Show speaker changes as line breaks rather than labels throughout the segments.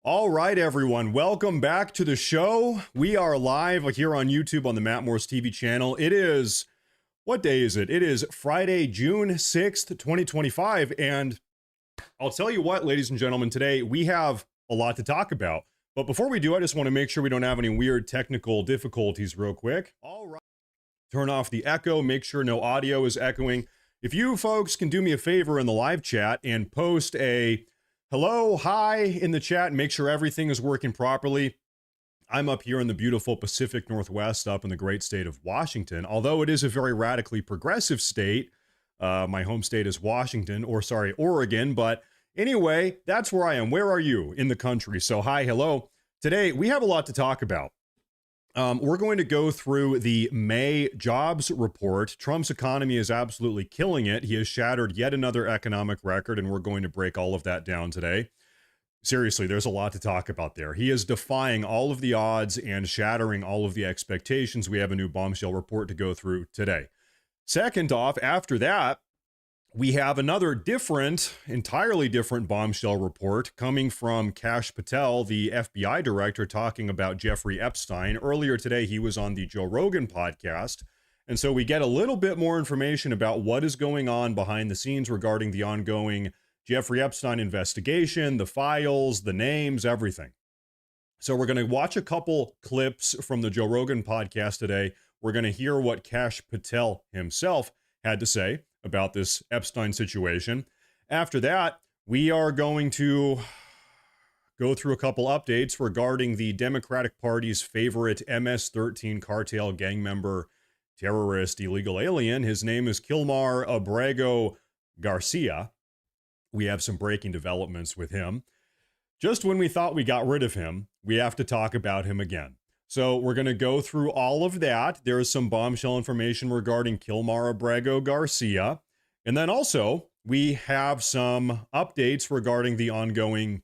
All right, everyone, welcome back to the show. We are live here on YouTube on the Matt Morse TV channel. It is, what day is it? It is Friday, June 6th, 2025. And I'll tell you what, ladies and gentlemen, today we have a lot to talk about. But before we do, I just want to make sure we don't have any weird technical difficulties real quick. All right. Turn off the echo, make sure no audio is echoing. If you folks can do me a favor in the live chat and post a hello, hi in the chat and make sure everything is working properly. I'm up here in the beautiful Pacific Northwest up in the great state of Washington. Although it is a very radically progressive state, my home state is Oregon. But anyway, that's where I am. Where are you in the country? So hi, hello. Today, we have a lot to talk about. We're going to go through the May jobs report. Trump's economy is absolutely killing it. He has shattered yet another economic record, and we're going to break all of that down today. Seriously, there's a lot to talk about there. He is defying all of the odds and shattering all of the expectations. We have a new bombshell report to go through today. Second off, after that, we have another entirely different bombshell report coming from Kash Patel, the FBI director, talking about Jeffrey Epstein. Earlier today, he was on the Joe Rogan podcast. And so we get a little bit more information about what is going on behind the scenes regarding the ongoing Jeffrey Epstein investigation, the files, the names, everything. So we're going to watch a couple clips from the Joe Rogan podcast today. We're going to hear what Kash Patel himself had to say about this Epstein situation. After that, we are going to go through a couple updates regarding the Democratic Party's favorite MS-13 cartel gang member, terrorist, illegal alien. His name is Kilmar Abrego Garcia. We have some breaking developments with him. Just when we thought we got rid of him, we have to talk about him again. So we're going to go through all of that. There is some bombshell information regarding Kilmar Abrego Garcia. And then also, we have some updates regarding the ongoing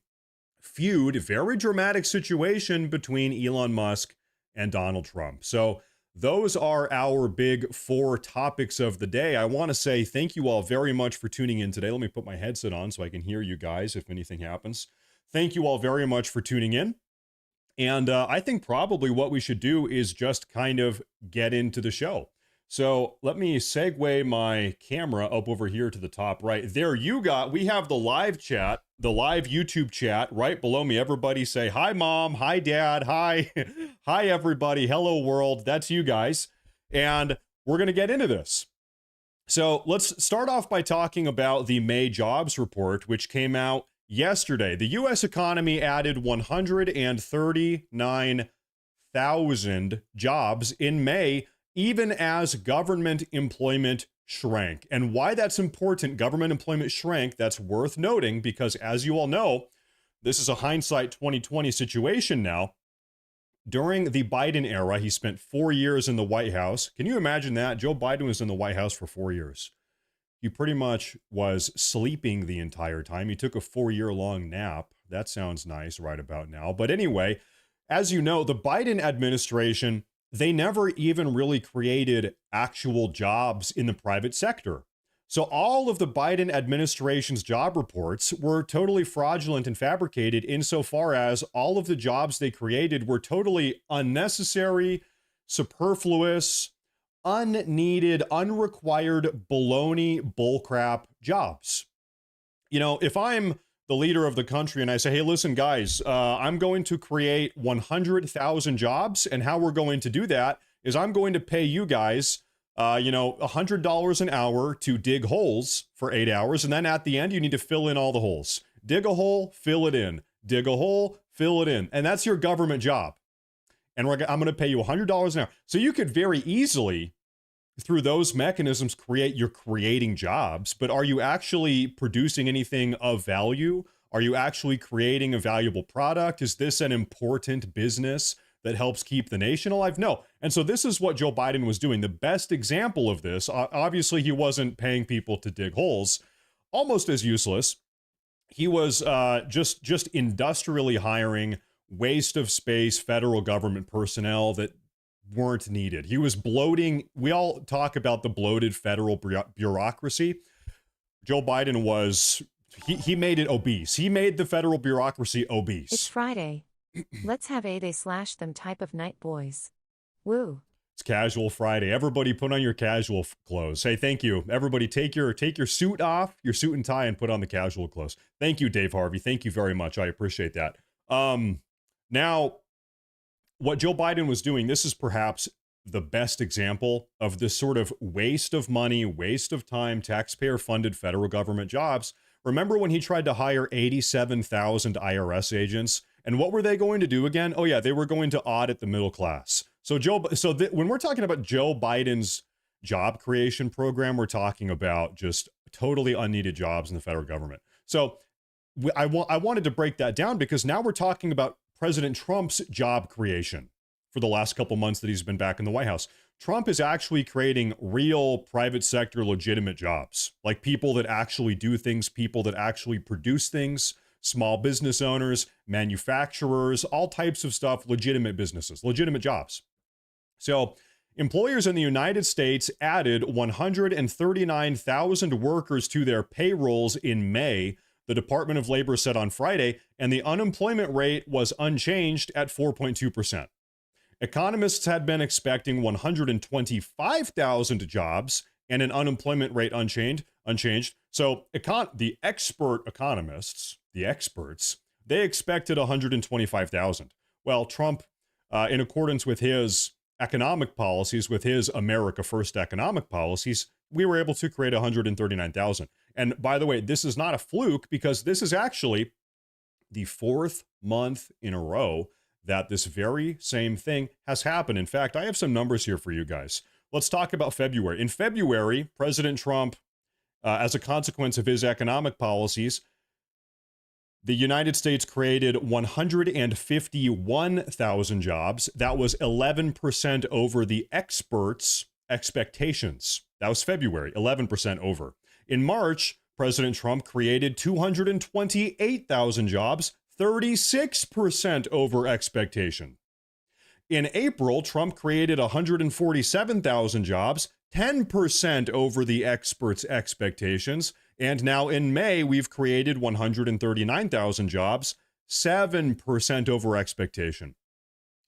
feud, very dramatic situation between Elon Musk and Donald Trump. So those are our big four topics of the day. I want to say thank you all very much for tuning in today. Let me put my headset on so I can hear you guys if anything happens. Thank you all very much for tuning in. And I think probably what we should do is just kind of get into the show. So let me segue my camera up over here to the top right. There we have the live chat, the live YouTube chat right below me. Everybody say, hi, Mom. Hi, Dad. Hi. Hi, everybody. Hello, world. That's you guys. And we're going to get into this. So let's start off by talking about the May jobs report, which came out yesterday. The U.S. economy added 139,000 jobs in May, even as government employment shrank. And why that's important, government employment shrank, that's worth noting, because as you all know, this is a hindsight 2020 situation now. During the Biden era, he spent 4 years in the White House. Can you imagine that? Joe Biden was in the White House for 4 years. He pretty much was sleeping the entire time. He took a 4-year-long nap. That sounds nice right about now. But anyway, as you know, the Biden administration, they never even really created actual jobs in the private sector. So all of the Biden administration's job reports were totally fraudulent and fabricated insofar as all of the jobs they created were totally unnecessary, superfluous, unneeded, unrequired baloney bullcrap jobs. You know, if I'm the leader of the country and I say, hey, listen, guys, I'm going to create 100,000 jobs. And how we're going to do that is I'm going to pay you guys, $100 an hour to dig holes for 8 hours. And then at the end, you need to fill in all the holes. Dig a hole, fill it in. Dig a hole, fill it in. And that's your government job. And I'm going to pay you $100 an hour. So you could very easily, through those mechanisms, you're creating jobs, but are you actually producing anything of value? Are you actually creating a valuable product? Is this an important business that helps keep the nation alive? No. And so this is what Joe Biden was doing. The best example of this, obviously he wasn't paying people to dig holes, almost as useless. He was just industrially hiring waste of space federal government personnel that weren't needed. He was bloating. We all talk about the bloated federal bureaucracy. Joe Biden was He made it obese. He made the federal bureaucracy obese.
It's Friday. Let's have a they slash them type of night, boys. Woo.
It's Casual Friday. Everybody put on your casual clothes. Hey, thank you. Everybody take your suit off, your suit and tie, and put on the casual clothes. Thank you, Dave Harvey. Thank you very much. I appreciate that. Now, what Joe Biden was doing, this is perhaps the best example of this sort of waste of money, waste of time, taxpayer-funded federal government jobs. Remember when he tried to hire 87,000 IRS agents? And what were they going to do again? Oh yeah, they were going to audit the middle class. So when we're talking about Joe Biden's job creation program, we're talking about just totally unneeded jobs in the federal government. So I wanted to break that down because now we're talking about President Trump's job creation for the last couple months that he's been back in the White House. Trump is actually creating real private sector legitimate jobs, like people that actually do things, people that actually produce things, small business owners, manufacturers, all types of stuff, legitimate businesses, legitimate jobs. So employers in the United States added 139,000 workers to their payrolls in May, the Department of Labor said on Friday, and the unemployment rate was unchanged at 4.2%. Economists had been expecting 125,000 jobs and an unemployment rate unchanged. So the expert economists, the experts, they expected 125,000. Well, Trump, in accordance with his economic policies, with his America First economic policies, we were able to create 139,000. And by the way, this is not a fluke because this is actually the fourth month in a row that this very same thing has happened. In fact, I have some numbers here for you guys. Let's talk about February. In February, President Trump, as a consequence of his economic policies, the United States created 151,000 jobs. That was 11% over the experts' expectations. That was February, 11% over. In March, President Trump created 228,000 jobs, 36% over expectation. In April, Trump created 147,000 jobs, 10% over the experts' expectations. And now in May, we've created 139,000 jobs, 7% over expectation.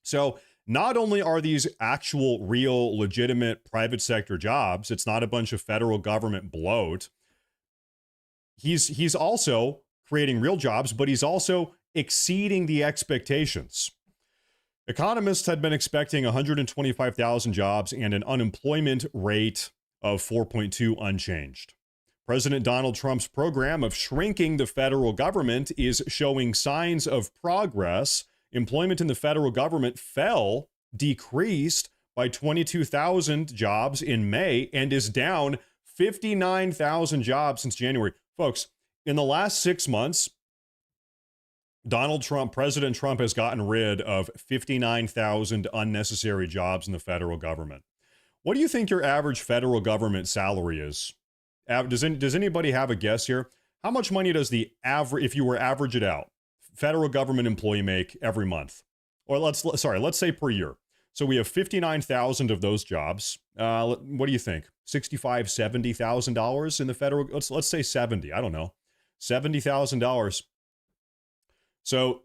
So not only are these actual, real, legitimate private sector jobs, it's not a bunch of federal government bloat. He's also creating real jobs, but he's also exceeding the expectations. Economists had been expecting 125,000 jobs and an unemployment rate of 4.2 unchanged. President Donald Trump's program of shrinking the federal government is showing signs of progress. Employment in the federal government decreased by 22,000 jobs in May and is down 59,000 jobs since January. Folks, in the last 6 months, President Trump has gotten rid of 59,000 unnecessary jobs in the federal government. What do you think your average federal government salary is? Does anybody have a guess here? How much money does if you were average it out, federal government employee make every month? Or let's say per year. So we have 59,000 of those jobs. What do you think? $65,000, $70,000 in the federal? Let's say 70. I don't know, $70,000. So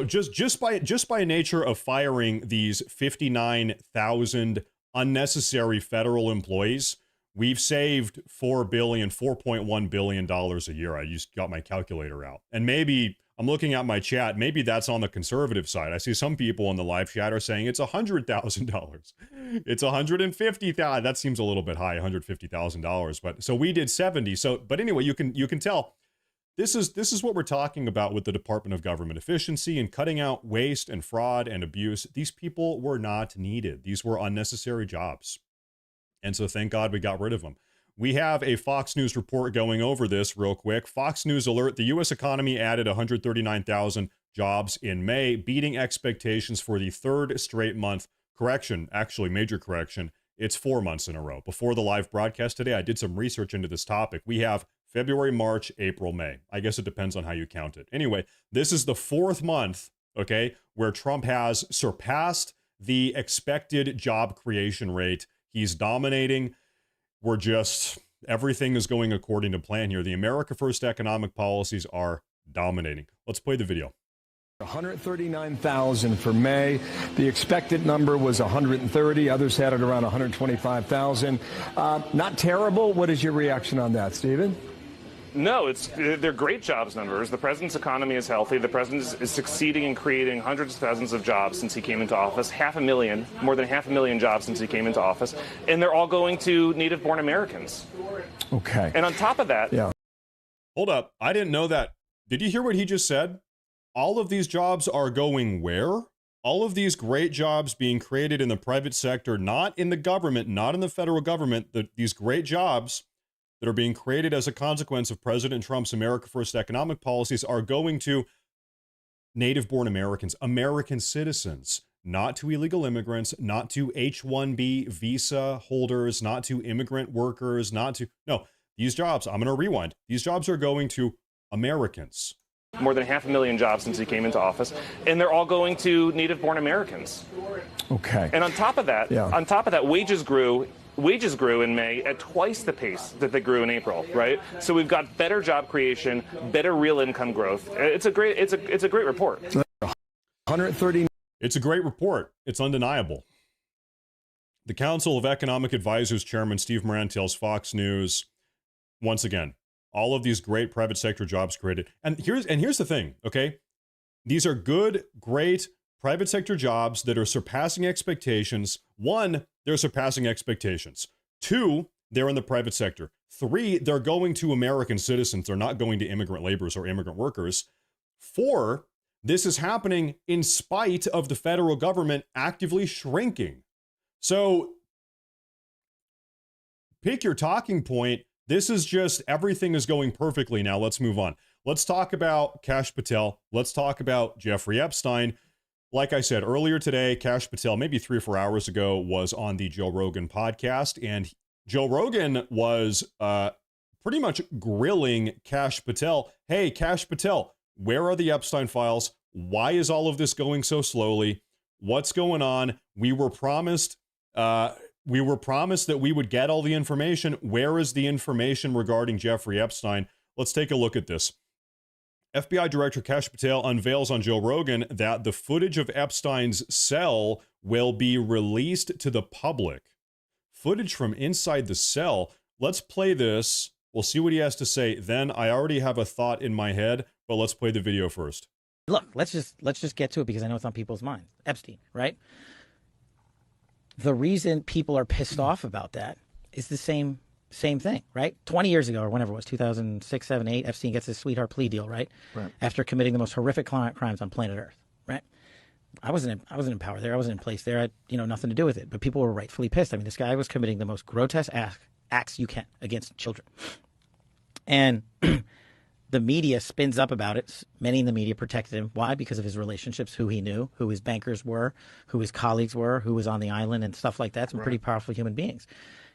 just by nature of firing these 59,000 unnecessary federal employees, we've saved $4.1 billion a year. I just got my calculator out. And maybe I'm looking at my chat. Maybe that's on the conservative side. I see some people in the live chat are saying it's $100,000. It's $150,000. That seems a little bit high, $150,000. But so we did 70. But anyway, you can tell this is what we're talking about with the Department of Government Efficiency and cutting out waste and fraud and abuse. These people were not needed. These were unnecessary jobs. And so thank God we got rid of them. We have a Fox News report going over this real quick. Fox News alert, the U.S. economy added 139,000 jobs in May, beating expectations for the third straight month. Correction, actually major correction. It's 4 months in a row. Before the live broadcast today, I did some research into this topic. We have February, March, April, May. I guess it depends on how you count it. Anyway, this is the fourth month, okay, where Trump has surpassed the expected job creation rate. He's dominating. Everything is going according to plan here. The America First economic policies are dominating. Let's play the video.
139,000 for May. The expected number was 130. Others had it around 125,000. Not terrible. What is your reaction on that, Stephen?
No, they're great jobs numbers. The president's economy is healthy. The president is succeeding in creating hundreds of thousands of jobs since he came into office. More than 500,000 jobs since he came into office. And they're all going to native-born Americans.
Okay.
And on top of that...
Yeah.
Hold up. I didn't know that. Did you hear what he just said? All of these jobs are going where? All of these great jobs being created in the private sector, not in the government, not in the federal government. These great jobs that are being created as a consequence of President Trump's America First economic policies are going to native-born Americans, American citizens, not to illegal immigrants, not to H-1B visa holders, not to immigrant workers, no, these jobs, I'm going to rewind. These jobs are going to Americans.
More than 500,000 jobs since he came into office, and they're all going to native-born Americans.
Okay.
And on top of that, wages grew in May at twice the pace that they grew in April, right? So we've got better job creation, better real income growth. It's a great report.
130.
It's a great report. It's undeniable. The Council of Economic Advisors Chairman Steve Moran tells Fox News, once again, all of these great private sector jobs created. And here's the thing, okay? These are good, great private sector jobs that are surpassing expectations. One, they're surpassing expectations. Two, they're in the private sector. Three, they're going to American citizens. They're not going to immigrant laborers or immigrant workers. Four, this is happening in spite of the federal government actively shrinking. So pick your talking point. This is just everything is going perfectly now. Let's move on. Let's talk about Kash Patel. Let's talk about Jeffrey Epstein. Like I said earlier today, Kash Patel, maybe 3 or 4 hours ago, was on the Joe Rogan podcast. And Joe Rogan was pretty much grilling Kash Patel. Hey, Kash Patel, where are the Epstein files? Why is all of this going so slowly? What's going on? We were promised that we would get all the information. Where is the information regarding Jeffrey Epstein? Let's take a look at this. FBI Director Kash Patel unveils on Joe Rogan that the footage of Epstein's cell will be released to the public. Footage from inside the cell. Let's play this. We'll see what he has to say. Then I already have a thought in my head, but let's play the video first.
Look, let's just get to it because I know it's on people's minds. Epstein, right? The reason people are pissed off about that is the same thing, right? 20 years ago or whenever it was, 2006, 7, 8, Epstein gets his sweetheart plea deal, right? After committing the most horrific crimes on planet Earth, right? I wasn't in power there. I wasn't in place there. I had, nothing to do with it. But people were rightfully pissed. I mean, this guy was committing the most grotesque acts you can against children. And the media spins up about it. Many in the media protected him. Why? Because of his relationships, who he knew, who his bankers were, who his colleagues were, who was on the island and stuff like that. Some pretty powerful human beings.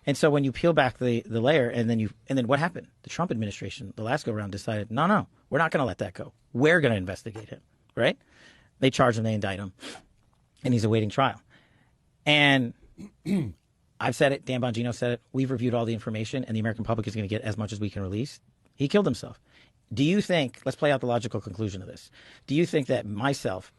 And so when you peel back the layer and then what happened? The Trump administration, the last go around, decided, no, we're not going to let that go. We're going to investigate him, right? They charge him, they indict him, and he's awaiting trial. And I've said it, Dan Bongino said it, we've reviewed all the information, and the American public is going to get as much as we can release. He killed himself. Do you think, let's play out the logical conclusion of this. Do you think that myself...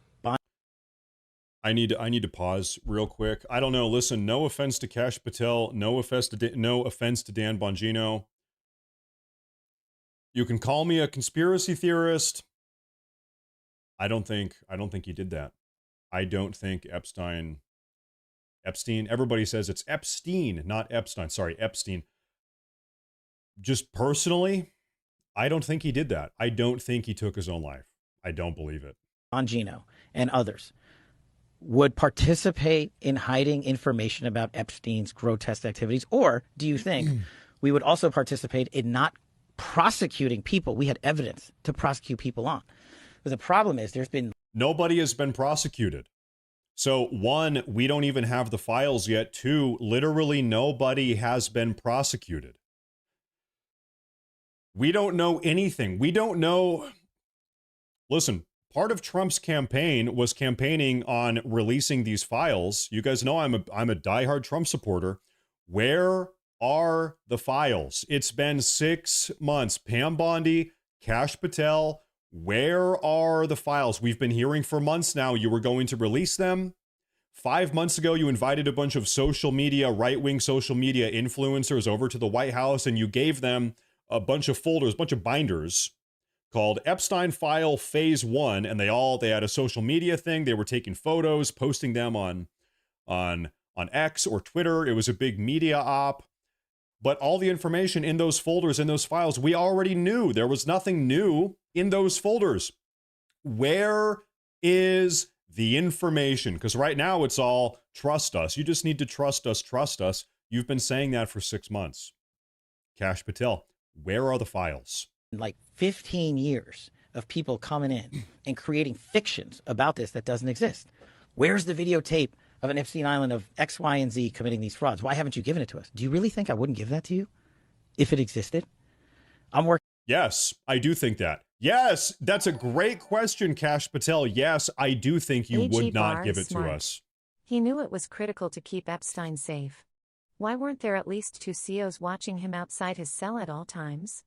I need to pause real quick. I don't know. Listen, no offense to Kash Patel, no offense to Dan Bongino. You can call me a conspiracy theorist. I don't think he did that. I don't think Epstein, everybody says it's Epstein, not Epstein. Sorry, Epstein. Just personally, I don't think he did that. I don't think he took his own life. I don't believe it.
Bongino and others would participate in hiding information about Epstein's grotesque activities? Or do you think we would also participate in not prosecuting people we had evidence to prosecute people on? But the problem is
nobody has been prosecuted. So one, we don't even have the files yet. Two, literally nobody has been prosecuted. We don't know anything. We don't know. Listen, part of Trump's campaign was campaigning on releasing these files. You guys know I'm a diehard Trump supporter. Where are the files? It's been 6 months. Pam Bondi, Kash Patel, where are the files? We've been hearing for months now you were going to release them. 5 months ago, you invited a bunch of social media, right-wing social media influencers over to the White House, and you gave them a bunch of folders, a bunch of binders called Epstein File Phase 1, and they had a social media thing. They were taking photos, posting them on X or Twitter. It was a big media op. But all the information in those folders, in those files, we already knew. There was nothing new in those folders. Where is the information? Because right now it's all trust us. You just need to trust us, trust us. You've been saying that for 6 months. Kash Patel, where are the files?
Like 15 years of people coming in and creating fictions about this that doesn't exist. Where's the videotape of an Epstein Island of X, Y, and Z committing these frauds? Why haven't you given it to us? Do you really think I wouldn't give that to you if it existed? I'm working.
Yes, I do think that. Yes, that's a great question, Kash Patel. Yes, I do think you
AG
would not
Barr
give
is
it
smart.
to us.
He knew it was critical to keep Epstein safe. Why weren't there at least 2 COs watching him outside his cell at all times?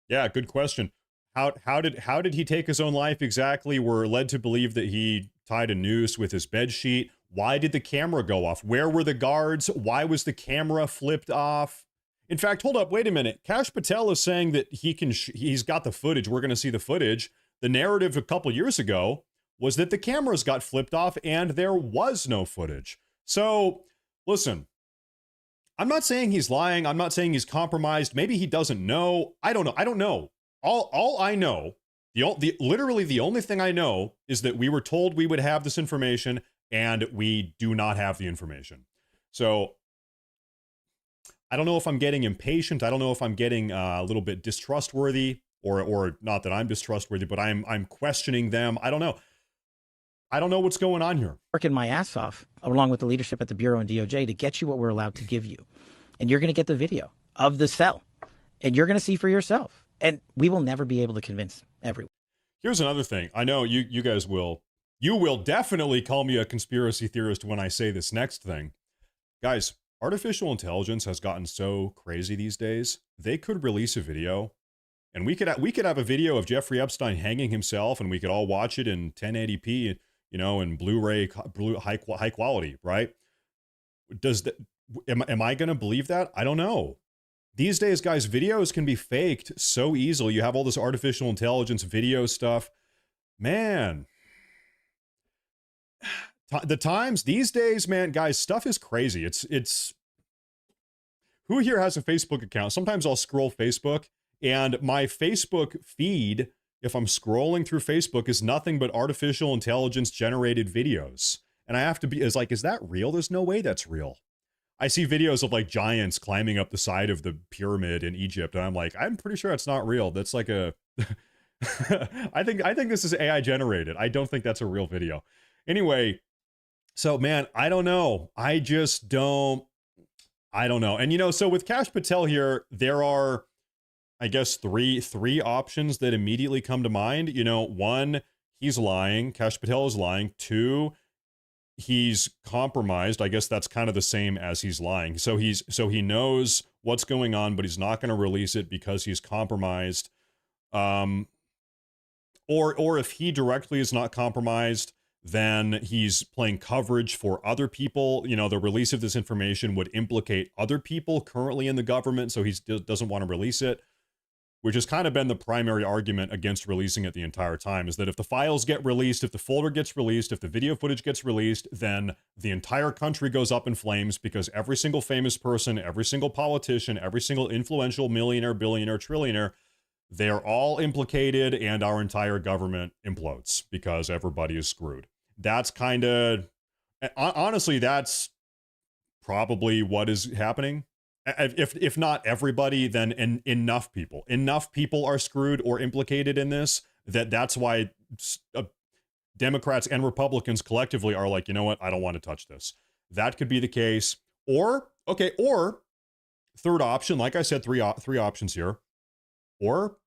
Yeah, good question. How did he take his own life exactly? We're led to believe that he tied a noose with his bed sheet. Why did the camera go off? Where were the guards? Why was the camera flipped off? In fact, hold up, wait a minute. Kash Patel is saying that he's got the footage. We're going to see the footage. The narrative a couple years ago was that the cameras got flipped off and there was no footage. So, listen, I'm not saying he's lying. I'm not saying he's compromised. Maybe he doesn't know. I don't know. All I know, literally the only thing I know is that we were told we would have this information and we do not have the information. So I don't know if I'm getting impatient. I don't know if I'm getting a little bit distrustworthy or not that I'm distrustworthy, but I'm questioning them. I don't know. I don't know what's going on here.
Working my ass off along with the leadership at the Bureau and DOJ to get you what we're allowed to give you. And you're going to get the video of the cell and you're going to see for yourself. And we will never be able to convince everyone.
Here's another thing. I know you guys will definitely call me a conspiracy theorist when I say this next thing. Guys, artificial intelligence has gotten so crazy these days. They could release a video and we could have a video of Jeffrey Epstein hanging himself and we could all watch it in 1080p, in Blu-ray high quality, right? Am I going to believe that? I don't know. These days, guys, videos can be faked so easily. You have all this artificial intelligence video stuff. Man, the times these days, man, guys, stuff is crazy. It's who here has a Facebook account? Sometimes I'll scroll Facebook and my Facebook feed, if I'm scrolling through Facebook, is nothing but artificial intelligence generated videos. And I have to be, is that real? There's no way that's real. I see videos of like giants climbing up the side of the pyramid in Egypt, and I'm like, I'm pretty sure that's not real. That's like a, I think this is AI generated. I don't think that's a real video. Anyway, so man, I don't know. I don't know. And so with Kash Patel here, there are, I guess, three options that immediately come to mind. One, he's lying. Kash Patel is lying. Two, he's compromised. I guess that's kind of the same as he's lying. So he knows what's going on, but he's not going to release it because he's compromised. Or if he directly is not compromised, then he's playing coverage for other people. The release of this information would implicate other people currently in the government, so he doesn't want to release it. Which has kind of been the primary argument against releasing it the entire time, is that if the files get released, if the folder gets released, if the video footage gets released, then the entire country goes up in flames because every single famous person, every single politician, every single influential millionaire, billionaire, trillionaire, they're all implicated and our entire government implodes because everybody is screwed. That's kind of, honestly, that's probably what is happening. If not everybody, then enough people are screwed or implicated in this, that's why Democrats and Republicans collectively are like, you know what, I don't want to touch this. That could be the case. Or third option, like I said, three options here. Or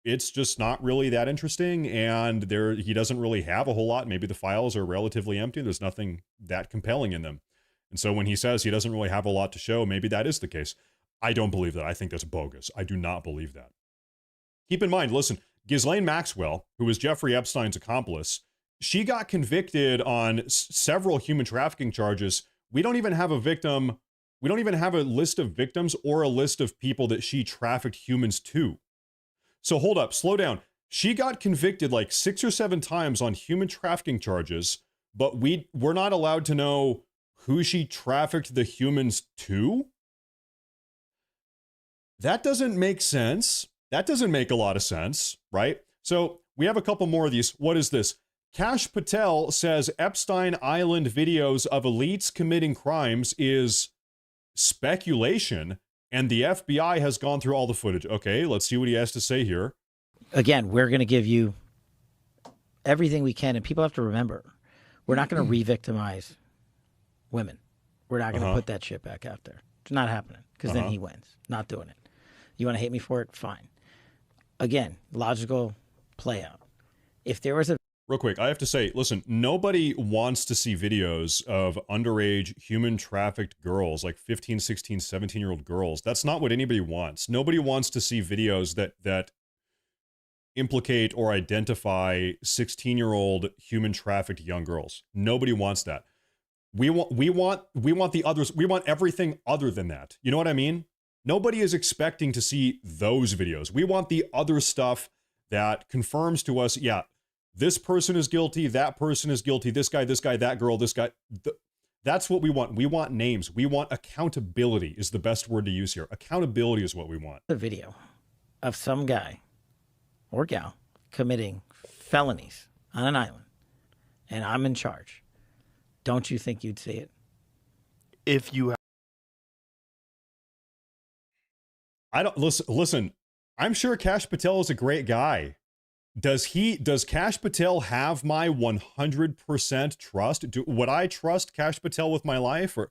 it's just not really that interesting and he doesn't really have a whole lot. Maybe the files are relatively empty. There's nothing that compelling in them. And so when he says he doesn't really have a lot to show, maybe that is the case. I don't believe that. I think that's bogus. I do not believe that. Keep in mind, listen, Ghislaine Maxwell, who was Jeffrey Epstein's accomplice, she got convicted on several human trafficking charges. We don't even have a victim. We don't even have a list of victims or a list of people that she trafficked humans to. So hold up, slow down. She got convicted like 6 or 7 times on human trafficking charges, but we're not allowed to know who she trafficked the humans to? That doesn't make sense. That doesn't make a lot of sense, right? So we have a couple more of these. What is this? Kash Patel says Epstein Island videos of elites committing crimes is speculation, and the FBI has gone through all the footage. Okay, let's see what he has to say here.
Again, we're going to give you everything we can, and people have to remember, we're not going to re-victimize women. We're not going to put that shit back out there. It's not happening, because then he wins. Not doing it. You want to hate me for it? Fine. Again, logical play out. If there was a...
Real quick, I have to say, listen, nobody wants to see videos of underage human trafficked girls, like 15, 16, 17-year-old girls. That's not what anybody wants. Nobody wants to see videos that implicate or identify 16-year-old human trafficked young girls. Nobody wants that. We want the others. We want everything other than that. You know what I mean? Nobody is expecting to see those videos. We want the other stuff that confirms to us, yeah, this person is guilty, that person is guilty, this guy, that girl, this guy. That's what we want. We want names. We want accountability is the best word to use here. Accountability is what we want.
The video of some guy or gal committing felonies on an island, and I'm in charge. Don't you think you'd see it?
If you
I don't listen. I'm sure Kash Patel is a great guy. Does Kash Patel have my 100% trust? Would I trust Kash Patel with my life? Or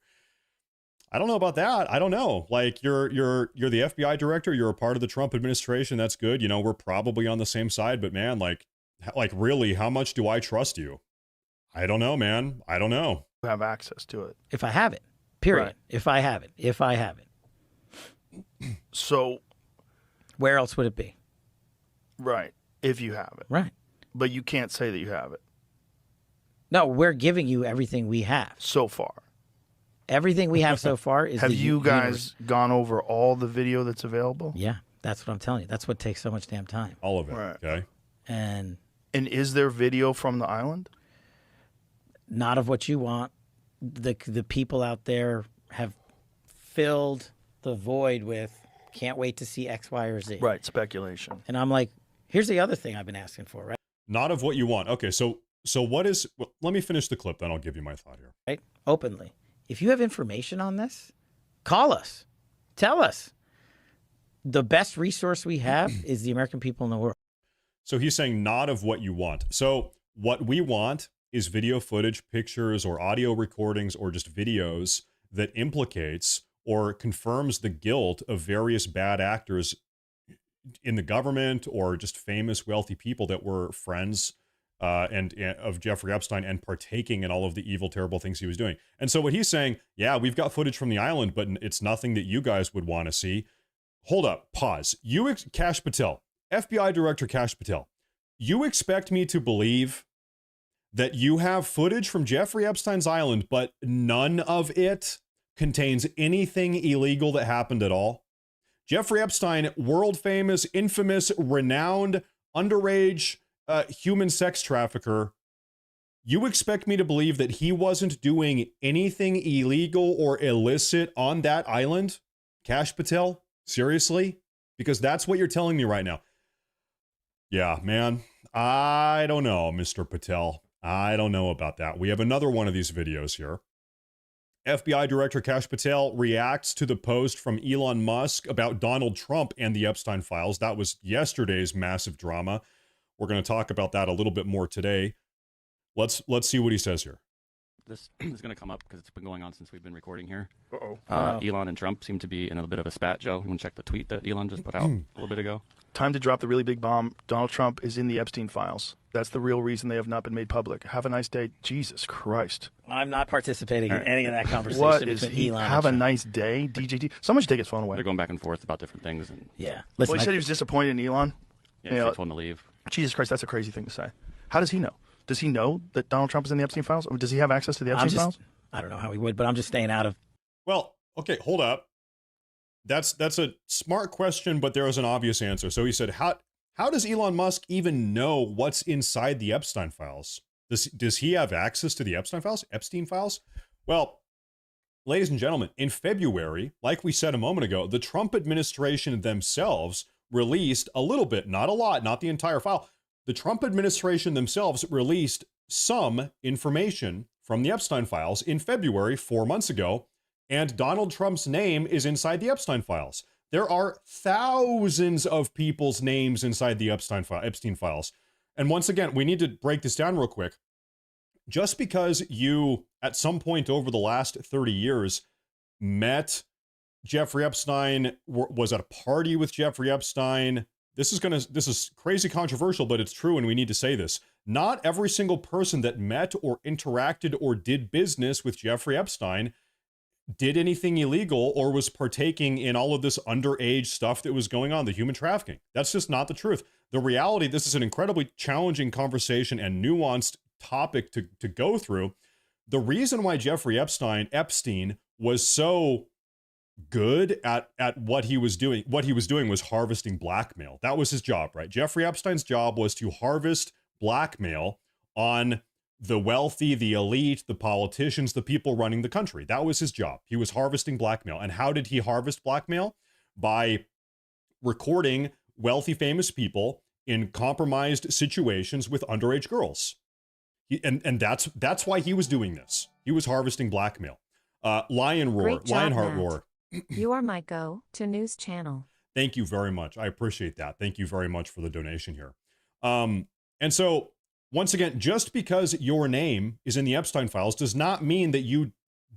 I don't know about that. I don't know. Like you're the FBI director. You're a part of the Trump administration. That's good. You know, we're probably on the same side. But man, like really, how much do I trust you? I don't know, man. I don't know.
have access to it.
If I have it, period.
Right.
If I have it.
So
where else would it be?
right, if you have it.
Right.
But you can't say that you have it
No, we're giving you everything we have.
so far.
Everything we have so far is
Have
the
you guys
universe.
gone over all the video that's available?
Yeah, that's what I'm telling you. That's what takes so much damn time.
All of it.
Right.
Okay.
And
And is there video from the island?
not of what you want. The people out there have filled the void with can't wait to see X, Y, or Z.
Right, speculation.
And I'm like, here's the other thing I've been asking for, right?
Not of what you want. Okay. So what is? Well, let me finish the clip, then I'll give you my thought here.
Right? Openly. If you have information on this, call us. Tell us. The best resource we have is the American people in the world.
So he's saying not of what you want. So what we want is video footage, pictures, or audio recordings, or just videos that implicates or confirms the guilt of various bad actors in the government or just famous wealthy people that were friends and of Jeffrey Epstein and partaking in all of the evil, terrible things he was doing. And so what he's saying, yeah, we've got footage from the island, but it's nothing that you guys would want to see. Hold up, pause. Kash Patel, FBI Director Kash Patel, you expect me to believe that you have footage from Jeffrey Epstein's island, but none of it contains anything illegal that happened at all? Jeffrey Epstein, world famous, infamous, renowned, underage human sex trafficker. You expect me to believe that he wasn't doing anything illegal or illicit on that island? Kash Patel? Seriously? Because that's what you're telling me right now. Yeah, man. I don't know, Mr. Patel. I don't know about that. We have another one of these videos here. FBI Director Kash Patel reacts to the post from Elon Musk about Donald Trump and the Epstein files. That was yesterday's massive drama. We're going to talk about that a little bit more today. Let's see what he says here.
this is going to come up because it's been going on since we've been recording here.
Uh-oh.
Elon and Trump seem to be in a bit of a spat, Joe. You want to check the tweet that Elon just put out a little bit ago?
Time to drop the really big bomb. Donald Trump is in the Epstein files. That's the real reason they have not been made public. Have a nice day. Jesus Christ.
I'm not participating in any of that conversation.
What is
between
he?
Elon and
Have a
Trump.
nice day, DJT. Someone should take his phone away.
They're going back and forth about different things. And
Yeah.
Well,
Listen,
he said he was disappointed in Elon.
yeah,
You know,
she told him to leave.
Jesus Christ, that's a crazy thing to say. How does he know? Does he know that Donald Trump is in the Epstein files? Or does he have access to the Epstein files?
I don't know how he would, but I'm just staying out of.
Well, okay, hold up. That's a smart question, but there is an obvious answer. So he said, how does Elon Musk even know what's inside the Epstein files? Does he have access to the Epstein files? Well, ladies and gentlemen, in February, like we said a moment ago, the Trump administration themselves released a little bit, not a lot, not the entire file. The Trump administration themselves released some information from the Epstein files in February, 4 months ago, and Donald Trump's name is inside the Epstein files. There are thousands of people's names inside the Epstein files. And once again, we need to break this down real quick. Just because you, at some point over the last 30 years, met Jeffrey Epstein, was at a party with Jeffrey Epstein, this is crazy controversial, but it's true, and we need to say this. Not every single person that met or interacted or did business with Jeffrey Epstein did anything illegal or was partaking in all of this underage stuff that was going on, the human trafficking. That's just not the truth. The reality, this is an incredibly challenging conversation and nuanced topic to go through. The reason why Jeffrey Epstein was so good at what he was doing was harvesting blackmail. That was his job, right? Jeffrey Epstein's job was to harvest blackmail on the wealthy, the elite, the politicians, the people running the country. That was his job. He was harvesting blackmail. And how did he harvest blackmail? By recording wealthy, famous people in compromised situations with underage girls. And that's why he was doing this. He was harvesting blackmail.
Great job,
Lionheart
Matt.
Roar.
You are my go-to news channel.
Thank you very much. I appreciate that. Thank you very much for the donation here. And so, once again, just because your name is in the Epstein files does not mean that you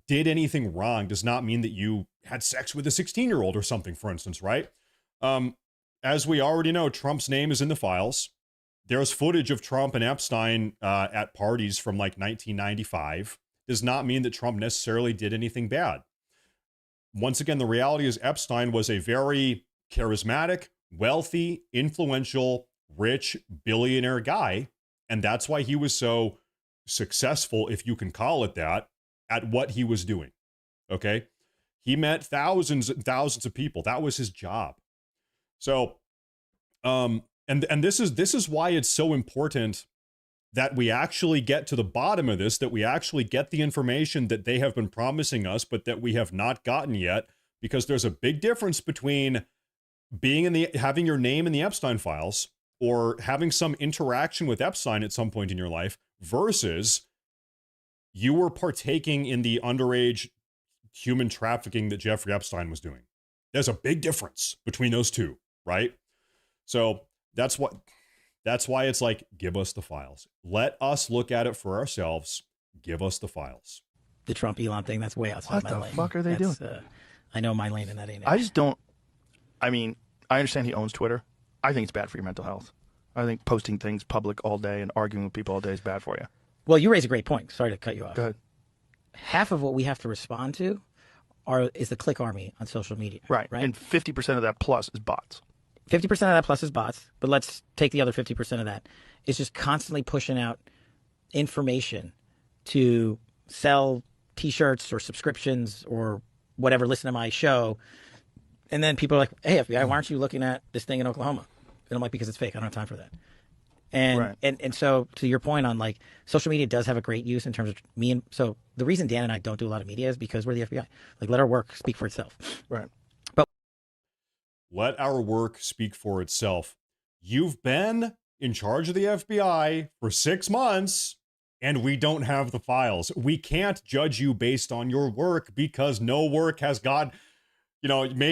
did anything wrong, does not mean that you had sex with a 16-year-old or something, for instance, right? As we already know, Trump's name is in the files. There's footage of Trump and Epstein at parties from like 1995. Does not mean that Trump necessarily did anything bad. Once again, the reality is Epstein was a very charismatic, wealthy, influential, rich, billionaire guy. And that's why he was so successful, if you can call it that, at what he was doing. Okay? He met thousands and thousands of people. That was his job. So, and this is why it's so important that we actually get to the bottom of this, that we actually get the information that they have been promising us, but that we have not gotten yet, because there's a big difference between having your name in the Epstein files or having some interaction with Epstein at some point in your life versus you were partaking in the underage human trafficking that Jeffrey Epstein was doing. There's a big difference between those two, right? So that's why it's like, give us the files. Let us look at it for ourselves. Give us the files.
The Trump Elon thing, that's way outside my lane.
What the fuck are they doing?
I know my lane and that ain't it.
I just don't. I mean, I understand he owns Twitter. I think it's bad for your mental health. I think posting things public all day and arguing with people all day is bad for you.
Well, you raise a great point. Sorry to cut you off.
Go ahead.
Half of what we have to respond to is the click army on social media.
Right. And 50% of that plus is bots.
50% of that plus is bots, but let's take the other 50% of that. It's just constantly pushing out information to sell T-shirts or subscriptions or whatever, listen to my show. And then people are like, hey, FBI, why aren't you looking at this thing in Oklahoma? And I'm like, because it's fake. I don't have time for that. And,
Right.
and so to your point on like social media does have a great use in terms of me. And so the reason Dan and I don't do a lot of media is because we're the FBI. Like, let our work speak for itself.
Right.
Let our work speak for itself. You've been in charge of the FBI for 6 months, and we don't have the files. We can't judge you based on your work because no work has gone.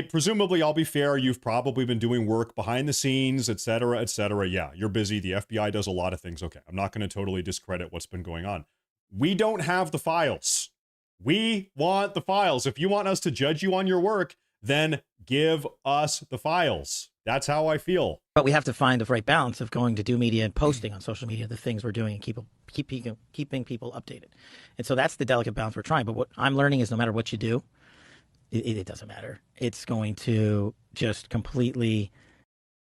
Presumably, I'll be fair, you've probably been doing work behind the scenes, et cetera, et cetera. Yeah, you're busy. The FBI does a lot of things. Okay, I'm not going to totally discredit what's been going on. We don't have the files. We want the files. If you want us to judge you on your work, then give us the files. That's how I feel.
But we have to find the right balance of going to do media and posting on social media the things we're doing and keeping people updated. And so that's the delicate balance we're trying. But what I'm learning is no matter what you do, it doesn't matter. It's going to just completely...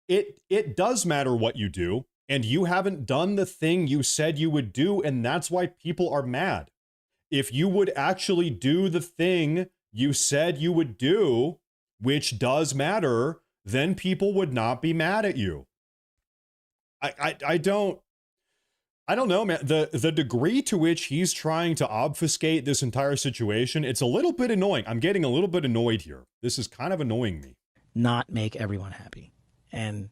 It does matter what you do, and you haven't done the thing you said you would do, and that's why people are mad. If you would actually do the thing you said you would do, which does matter, then people would not be mad at you. I don't know, man. The degree to which he's trying to obfuscate this entire situation, it's a little bit annoying. I'm getting a little bit annoyed here. This is kind of annoying me.
Not make everyone happy. And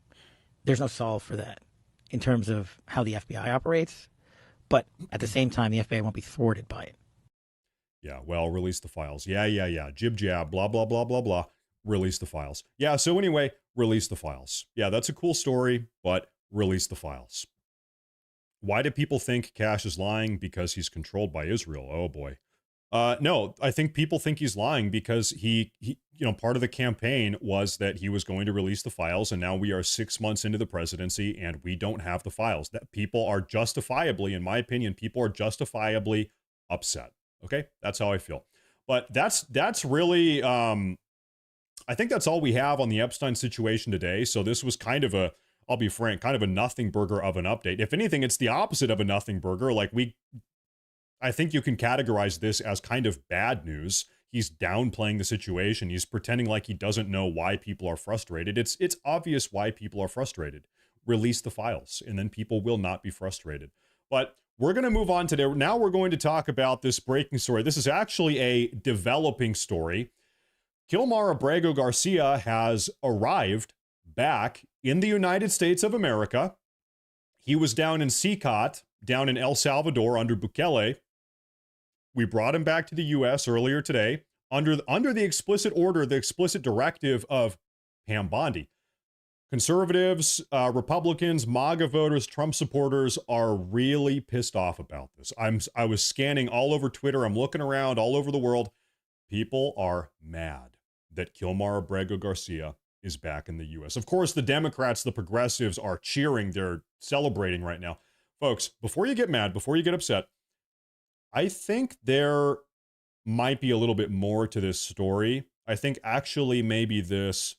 there's no solve for that in terms of how the FBI operates. But at the same time, the FBI won't be thwarted by it.
Yeah, well, release the files. Yeah. Jib jab, blah, blah, blah, blah, blah. Release the files. Yeah, so anyway, release the files. Yeah, that's a cool story, but release the files. Why do people think Kash is lying? Because he's controlled by Israel. Oh, boy. No, I think people think he's lying because he, part of the campaign was that he was going to release the files, and now we are 6 months into the presidency, and we don't have the files. That people are justifiably, in my opinion, people are justifiably upset. Okay, that's how I feel. But that's really, I think that's all we have on the Epstein situation today. So this was kind of a, I'll be frank, kind of a nothing burger of an update. If anything, it's the opposite of a nothing burger. I think you can categorize this as kind of bad news. He's downplaying the situation. He's pretending like he doesn't know why people are frustrated. It's obvious why people are frustrated. Release the files, and then people will not be frustrated. But we're going to move on today. Now we're going to talk about this breaking story. This is actually a developing story. Kilmar Abrego Garcia has arrived back in the United States of America. He was down in CCOT, down in El Salvador under Bukele. We brought him back to the U.S. earlier today under the explicit order, the explicit directive of Pam Bondi. Conservatives, Republicans, MAGA voters, Trump supporters are really pissed off about this. I was scanning all over Twitter. I'm looking around all over the world. People are mad that Kilmar Abrego Garcia is back in the U.S. Of course, the Democrats, the progressives are cheering. They're celebrating right now. Folks, before you get mad, before you get upset, I think there might be a little bit more to this story. I think actually maybe this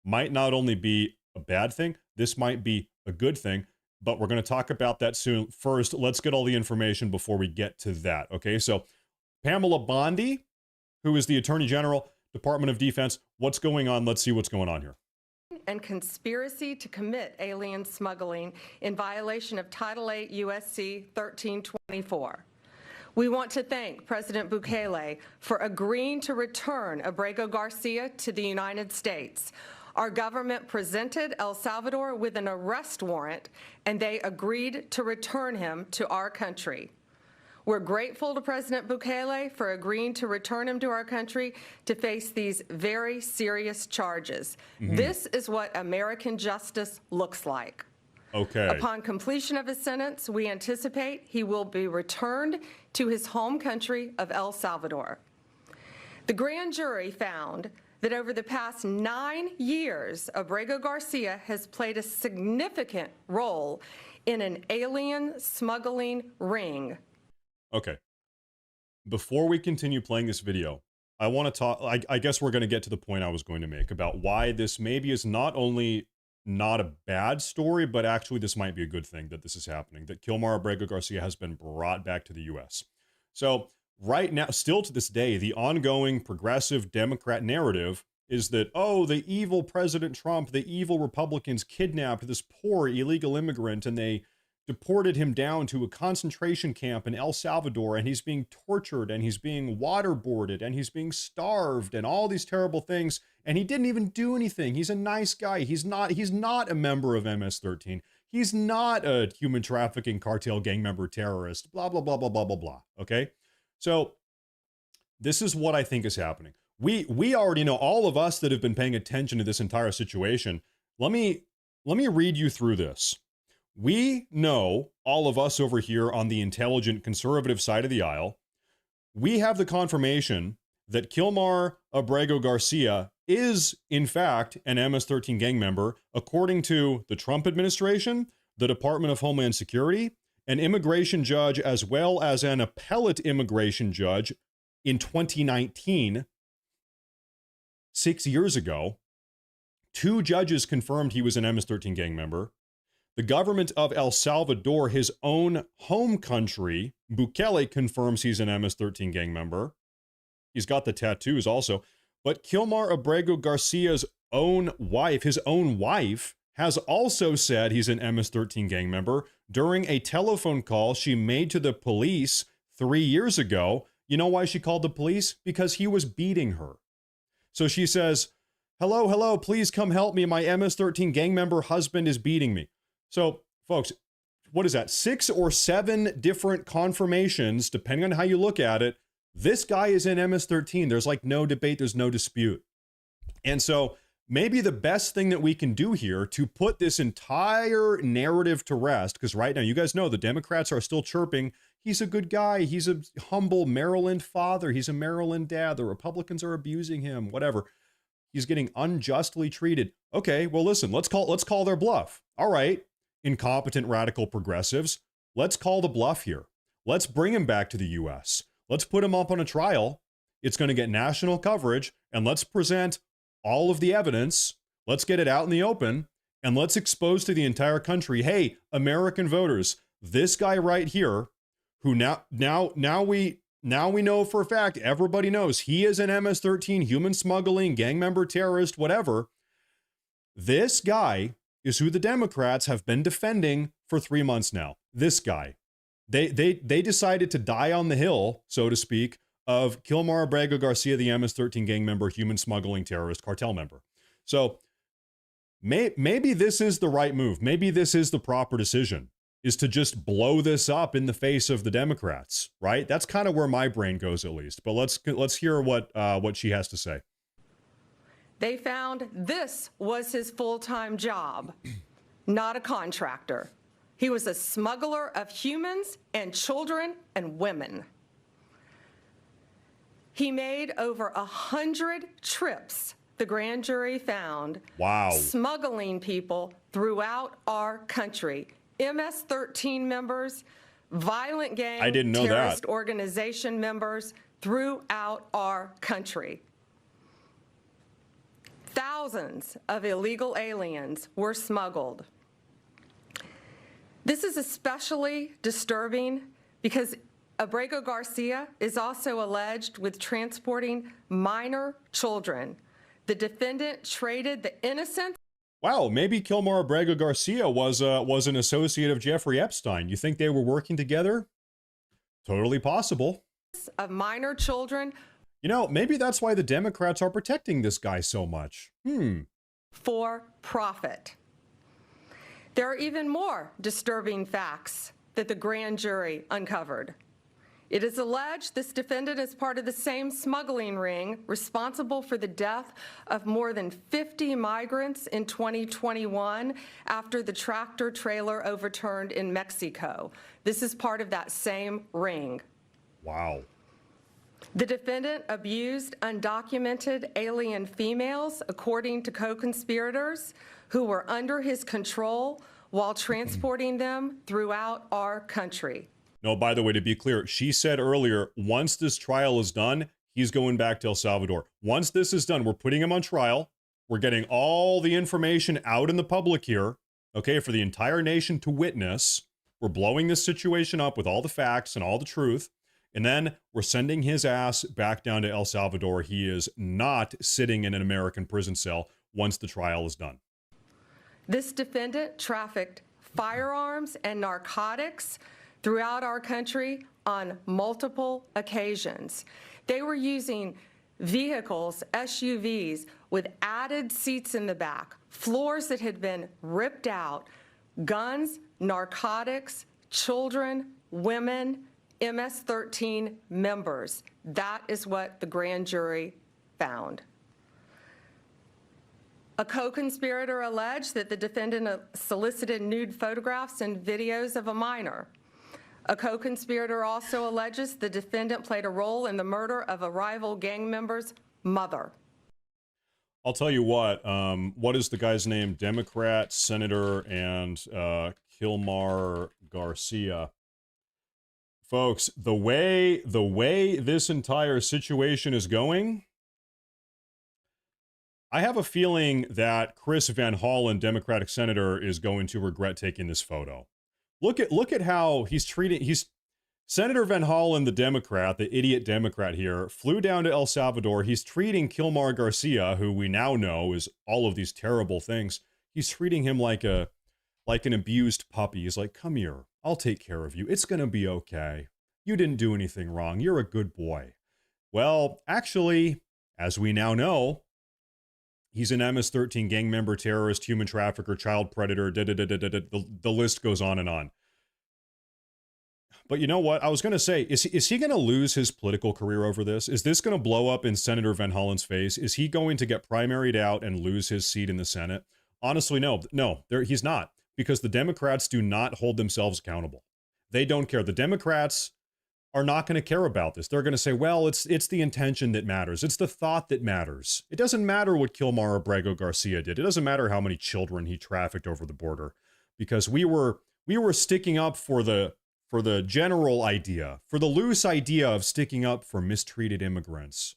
might not only be a bad thing, this might be a good thing, but we're going to talk about that soon. First, let's get all the information before we get to that. Okay, so Pamela Bondi, who is the Attorney General, Department of Defense, what's going on? Let's see what's going on here.
And conspiracy to commit alien smuggling in violation of Title 8 USC 1324. We want to thank President Bukele for agreeing to return Abrego Garcia to the United States. Our government presented El Salvador with an arrest warrant, and they agreed to return him to our country. We're grateful to President Bukele for agreeing to return him to our country to face these very serious charges. This is what American justice looks like.
Okay.
Upon completion of his sentence, we anticipate he will be returned to his home country of El Salvador. The grand jury found that over the past 9 years, Abrego Garcia has played a significant role in an alien smuggling ring.
Okay. Before we continue playing this video, I want to talk, I guess we're going to get to the point I was going to make about why this maybe is not only not a bad story, but actually this might be a good thing that this is happening, that Kilmar Abrego Garcia has been brought back to the U.S. So right now, still to this day, the ongoing progressive Democrat narrative is that, oh, the evil President Trump, the evil Republicans kidnapped this poor illegal immigrant and they deported him down to a concentration camp in El Salvador, and he's being tortured and he's being waterboarded and he's being starved and all these terrible things. And he didn't even do anything. He's a nice guy. He's not a member of MS-13. He's not a human trafficking cartel gang member terrorist, blah, blah, blah, blah, blah, blah, blah. Okay. So this is what I think is happening. We already know, all of us that have been paying attention to this entire situation. Let me read you through this. We know, all of us over here on the intelligent conservative side of the aisle, we have the confirmation that Kilmar Abrego Garcia is, in fact, an MS-13 gang member, according to the Trump administration, the Department of Homeland Security, an immigration judge, as well as an appellate immigration judge in 2019, 6 years ago. 2 judges confirmed he was an MS-13 gang member. The government of El Salvador, his own home country, Bukele, confirms he's an MS-13 gang member. He's got the tattoos also. But Kilmar Abrego Garcia's own wife, his own wife, has also said he's an MS-13 gang member during a telephone call she made to the police 3 years ago. You know why she called the police? Because he was beating her. So she says, hello, hello, please come help me. My MS-13 gang member husband is beating me. So, folks, what is that? 6 or 7 different confirmations, depending on how you look at it. This guy is in MS-13. There's like no debate. There's no dispute. And so maybe the best thing that we can do here to put this entire narrative to rest, because right now, you guys know the Democrats are still chirping, he's a good guy. He's a humble Maryland father. He's a Maryland dad. The Republicans are abusing him, whatever. He's getting unjustly treated. Okay, well, listen, let's call their bluff. All right, incompetent radical progressives, let's call the bluff here. Let's bring him back to the U.S. Let's put him up on a trial. It's going to get national coverage, and let's present all of the evidence. Let's get it out in the open, and let's expose to the entire country, hey, American voters, this guy right here, who now we know for a fact, everybody knows he is an MS-13 human smuggling, gang member, terrorist, whatever. This guy is who the Democrats have been defending for 3 months now. This guy. They decided to die on the hill, so to speak, of Kilmar Abrego Garcia, the MS-13 gang member, human smuggling terrorist, cartel member. So maybe this is the right move. Maybe this is the proper decision, is to just blow this up in the face of the Democrats, right? That's kind of where my brain goes, at least. But let's hear what she has to say.
They found this was his full-time job, not a contractor. He was a smuggler of humans and children and women. He made over 100 trips, the grand jury found,
wow,
smuggling people throughout our country. MS-13 members, violent gang,
I didn't know
terrorist
that.
organization members throughout our country. Thousands of illegal aliens were smuggled. This is especially disturbing because Abrego Garcia is also alleged with transporting minor children. The defendant traded the innocence.
Wow, maybe Kilmar Abrego Garcia was an associate of Jeffrey Epstein. You think they were working together? Totally possible.
Of minor children.
You know, maybe that's why the Democrats are protecting this guy so much.
For profit. There are even more disturbing facts that the grand jury uncovered. It is alleged this defendant is part of the same smuggling ring responsible for the death of more than 50 migrants in 2021 after the tractor trailer overturned in Mexico. This is part of that same ring.
Wow.
The defendant abused undocumented alien females, according to co-conspirators, who were under his control while transporting them throughout our country.
No, by the way, to be clear, she said earlier, once this trial is done, he's going back to El Salvador. Once this is done, we're putting him on trial. We're getting all the information out in the public here, okay, for the entire nation to witness. We're blowing this situation up with all the facts and all the truth. And then we're sending his ass back down to El Salvador. He is not sitting in an American prison cell once the trial is done.
This defendant trafficked firearms and narcotics throughout our country on multiple occasions. They were using vehicles, SUVs, with added seats in the back, floors that had been ripped out, guns, narcotics, children, women, MS-13 members. That is what the grand jury found. A co-conspirator alleged that the defendant solicited nude photographs and videos of a minor. A co-conspirator also alleges the defendant played a role in the murder of a rival gang member's mother.
I'll tell you what is the guy's name? Democrat, Senator, and Kilmar Garcia. Folks, the way this entire situation is going, I have a feeling that Chris Van Hollen, Democratic Senator, is going to regret taking this photo. Look at how he's treating, Senator Van Hollen, the Democrat, the idiot Democrat here, flew down to El Salvador. He's treating Kilmar Garcia, who we now know is all of these terrible things. He's treating him like an abused puppy. He's like, come here, I'll take care of you. It's going to be okay. You didn't do anything wrong. You're a good boy. Well, actually, as we now know, he's an MS-13 gang member, terrorist, human trafficker, child predator, the list goes on and on. But you know what? I was going to say, is he going to lose his political career over this? Is this going to blow up in Senator Van Hollen's face? Is he going to get primaried out and lose his seat in the Senate? Honestly, no, he's not, because the Democrats do not hold themselves accountable. They don't care. The Democrats are not going to care about this. They're going to say, well, it's the intention that matters. It's the thought that matters. It doesn't matter what Kilmar Abrego Garcia did. It doesn't matter how many children he trafficked over the border, because we were sticking up for the general idea, for the loose idea of sticking up for mistreated immigrants.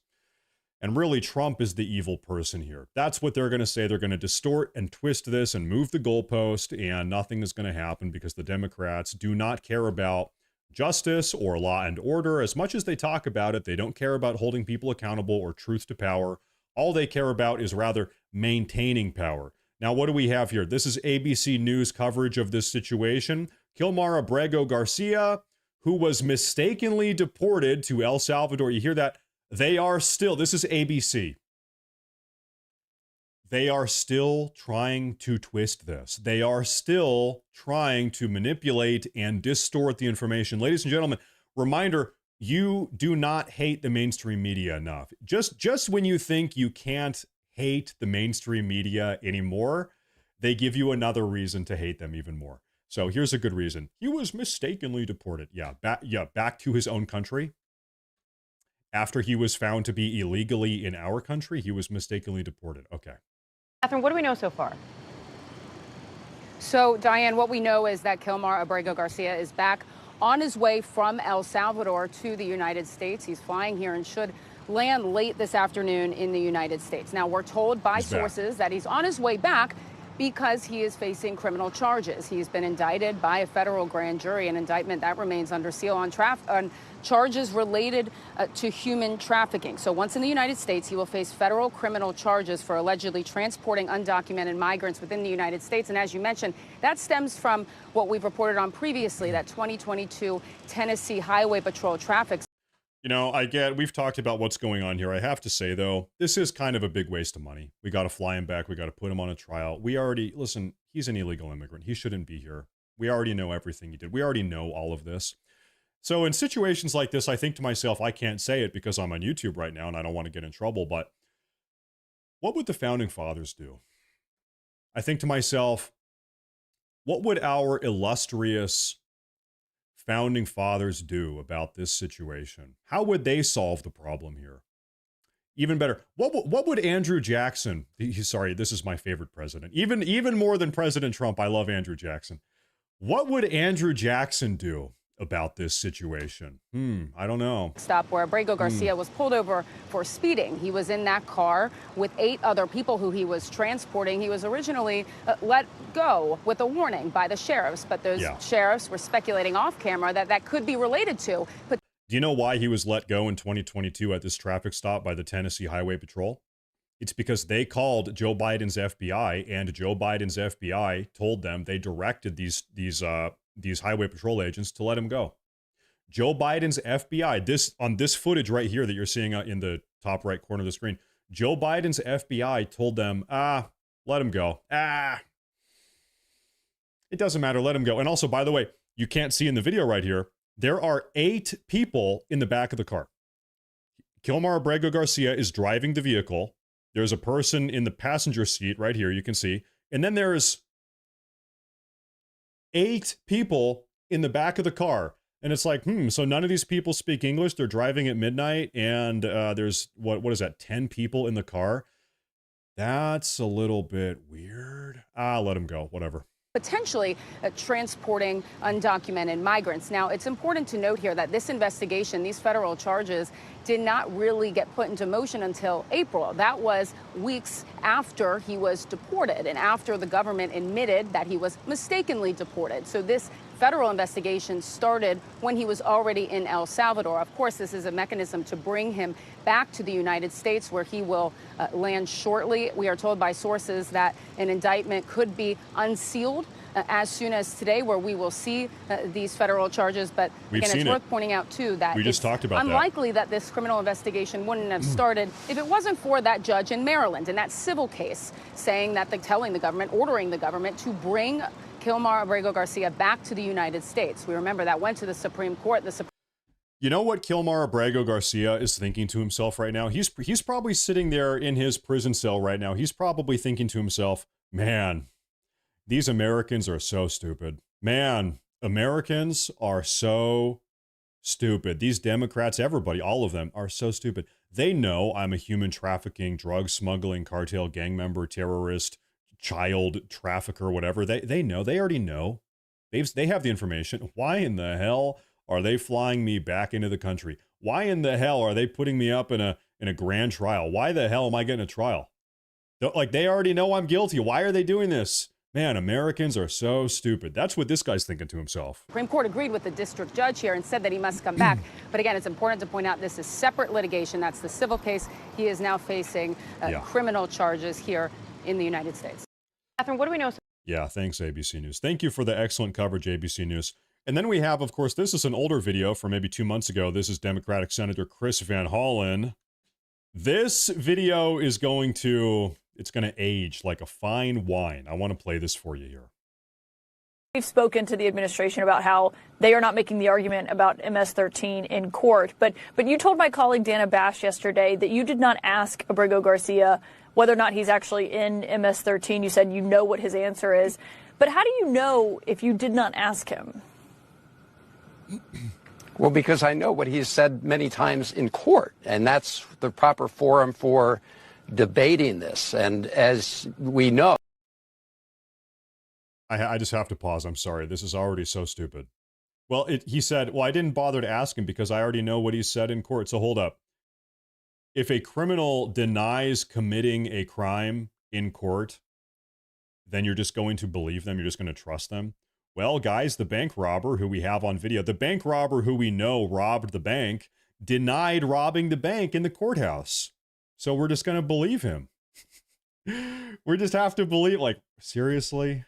And really, Trump is the evil person here. That's what they're going to say. They're going to distort and twist this and move the goalpost, and nothing is going to happen because the Democrats do not care about justice or law and order. As much as they talk about it, they don't care about holding people accountable or truth to power. All they care about is rather maintaining power. Now, what do we have here? This is ABC News coverage of this situation. Kilmar Abrego Garcia, who was mistakenly deported to El Salvador. You hear that? They are still, this is ABC. They are still trying to twist this. They are still trying to manipulate and distort the information. Ladies and gentlemen, reminder, you do not hate the mainstream media enough. Just when you think you can't hate the mainstream media anymore, they give you another reason to hate them even more. So here's a good reason. He was mistakenly deported. Back to his own country. After he was found to be illegally in our country, he was mistakenly deported. Okay.
Catherine, what do we know so far? So, Diane, what we know is that Kilmar Abrego Garcia is back on his way from El Salvador to the United States. He's flying here and should land late this afternoon in the United States. Now, we're told by sources that he's on his way back because he is facing criminal charges. He's been indicted by a federal grand jury, an indictment that remains under seal on charges related to human trafficking. So once in the United States, he will face federal criminal charges for allegedly transporting undocumented migrants within the United States. And as you mentioned, that stems from what we've reported on previously, that 2022 Tennessee Highway Patrol traffic.
You know, we've talked about what's going on here. I have to say, though, this is kind of a big waste of money. We got to fly him back. We got to put him on a trial. Listen, he's an illegal immigrant. He shouldn't be here. We already know everything he did. We already know all of this. So in situations like this, I think to myself, I can't say it because I'm on YouTube right now and I don't want to get in trouble, but what would the founding fathers do? I think to myself, what would our illustrious founding fathers do about this situation? How would they solve the problem here? Even better, what would Andrew Jackson, sorry, this is my favorite president, even more than President Trump, I love Andrew Jackson. What would Andrew Jackson do about this situation? I don't know.
Stop where Abrego Garcia was pulled over for speeding. He was in that car with 8 other people who he was transporting. He was originally let go with a warning by the sheriffs, but those sheriffs were speculating off camera that could be related to. But
do you know why he was let go in 2022 at this traffic stop by the Tennessee Highway Patrol? It's because they called Joe Biden's FBI, and Joe Biden's FBI told them, they directed these highway patrol agents to let him go. Joe Biden's FBI, on this footage right here that you're seeing in the top right corner of the screen, Joe Biden's FBI told them, let him go. It doesn't matter, let him go. And also, by the way, you can't see in the video right here, there are 8 people in the back of the car. Kilmar Abrego Garcia is driving the vehicle. There's a person in the passenger seat right here, you can see. And then there's 8 people in the back of the car. And it's like, so none of these people speak English. They're driving at midnight, and there's, what is that, 10 people in the car? That's a little bit weird. Let them go, whatever.
Potentially transporting undocumented migrants. Now, it's important to note here that this investigation, these federal charges, did not really get put into motion until April. That was weeks after he was deported and after the government admitted that he was mistakenly deported. So this federal investigation started when he was already in El Salvador. Of course, this is a mechanism to bring him back to the United States, where he will land shortly. We are told by sources that an indictment could be unsealed as soon as today, where we will see these federal charges. But again, it's worth pointing out, too, that
we just talked about
unlikely that this criminal investigation wouldn't have started if it wasn't for that judge in Maryland in that civil case saying that ordering the government to bring Kilmar Abrego Garcia back to the United States. We remember that went to the Supreme Court.
You know what Kilmar Abrego Garcia is thinking to himself right now? He's probably sitting there in his prison cell right now. He's probably thinking to himself, man, these Americans are so stupid. Man, Americans are so stupid. These Democrats, everybody, all of them are so stupid. They know I'm a human trafficking, drug smuggling, cartel gang member, terrorist, child trafficker, whatever. They know. They already know. They have the information. Why in the hell are they flying me back into the country? Why in the hell are they putting me up in a grand trial? Why the hell am I getting a trial? Like, they already know I'm guilty. Why are they doing this? Man, Americans are so stupid. That's what this guy's thinking to himself.
Supreme Court agreed with the district judge here and said that he must come back. But again, it's important to point out this is separate litigation. That's the civil case. He is now facing criminal charges here in the United States. Catherine, what do we know?
Yeah, thanks, ABC News. Thank you for the excellent coverage, ABC News. And then we have, of course, this is an older video from maybe 2 months ago. This is Democratic Senator Chris Van Hollen. This video is going to age like a fine wine. I want to play this for you here.
We've spoken to the administration about how they are not making the argument about MS-13 in court. But you told my colleague Dana Bash yesterday that you did not ask Abrego Garcia whether or not he's actually in MS-13. You said you know what his answer is. But how do you know if you did not ask him?
Well, because I know what he's said many times in court, and that's the proper forum for debating this. And as we know,
I just have to pause. I'm sorry. This is already so stupid. Well, he said, well, I didn't bother to ask him because I already know what he said in court. So hold up. If a criminal denies committing a crime in court, then you're just going to believe them. You're just going to trust them. Well, guys, the bank robber who we have on video, the bank robber who we know robbed the bank, denied robbing the bank in the courthouse. So we're just going to believe him. We just have to believe, like, seriously?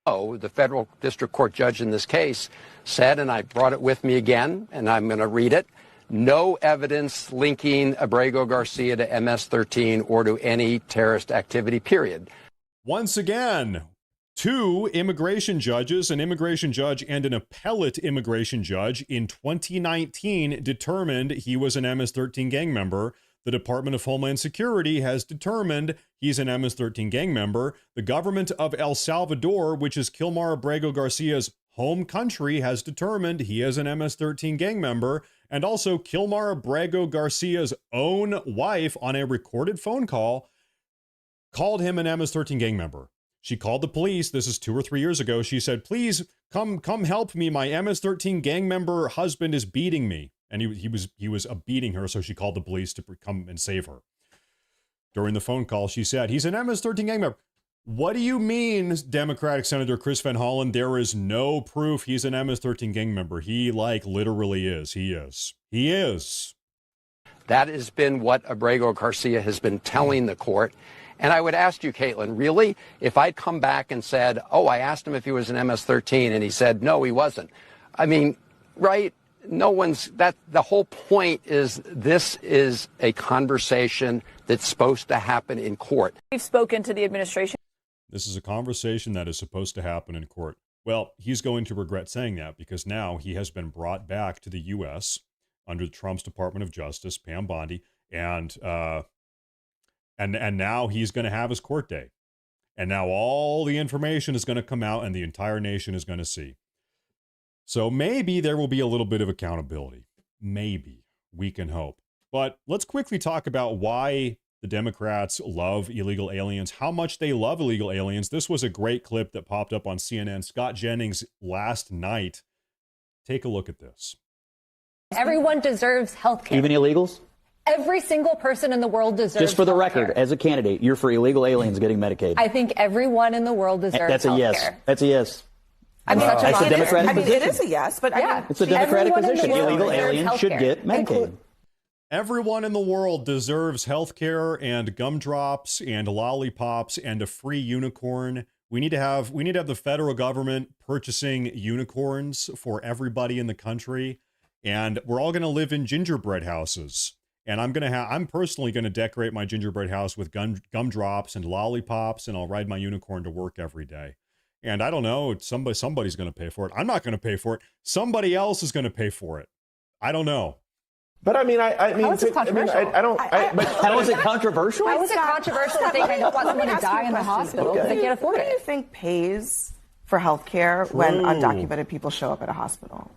Oh, the federal district court judge in this case said, and I brought it with me again, and I'm going to read it, no evidence linking Abrego Garcia to MS-13 or to any terrorist activity, period.
Once again, 2 immigration judges, an immigration judge and an appellate immigration judge in 2019 determined he was an MS-13 gang member. The Department of Homeland Security has determined he's an MS-13 gang member. The government of El Salvador, which is Kilmar Abrego Garcia's home country, has determined he is an MS-13 gang member. And also Kilmar Abrego Garcia's own wife, on a recorded phone call, called him an MS-13 gang member. She called the police. This is 2 or 3 years ago. She said, please come help me. My MS-13 gang member husband is beating me. And he was beating her, so she called the police to come and save her. During the phone call, she said, he's an MS-13 gang member. What do you mean, Democratic Senator Chris Van Hollen? There is no proof he's an MS-13 gang member. He, like, literally is. He is. He is.
That has been what Abrego Garcia has been telling the court. And I would ask you, Caitlin, really, if I'd come back and said, oh, I asked him if he was an MS-13, and he said, no, he wasn't. I mean, right? The whole point is this is a conversation that's supposed to happen in court.
We've spoken to the administration.
This is a conversation that is supposed to happen in court. Well, he's going to regret saying that because now he has been brought back to the U.S. under Trump's Department of Justice, Pam Bondi, and And now he's going to have his court day. And now all the information is going to come out and the entire nation is going to see. So maybe there will be a little bit of accountability. Maybe. We can hope. But let's quickly talk about why the Democrats love illegal aliens, how much they love illegal aliens. This was a great clip that popped up on CNN. Scott Jennings last night. Take a look at this.
Everyone deserves health care.
Even illegals?
Every single person in the world deserves
Just for the
healthcare.
record, as a candidate, you're for illegal aliens getting Medicaid.
I think everyone in the world deserves
That's a yes.
healthcare.
That's a yes.
I mean,
That's a Democratic position.
it is a yes, but yeah,
It's a Democratic
everyone in the
position.
world
Illegal
deserves
aliens should
healthcare.
get Medicaid.
Everyone in the world deserves health care and gumdrops and lollipops and a free unicorn. We need to have the federal government purchasing unicorns for everybody in the country. And we're all going to live in gingerbread houses. And I'm personally going to decorate my gingerbread house with gumdrops and lollipops, and I'll ride my unicorn to work every day. And I don't know, somebody's going to pay for it. I'm not going to pay for it. Somebody else is going to pay for it. I don't know.
But I mean, I mean,
How is it controversial?
but
How is it controversial?
How is it controversial to think I don't want someone to die in the hospital because they can't afford
Who do you
it?
think pays for health care when undocumented people show up at a hospital?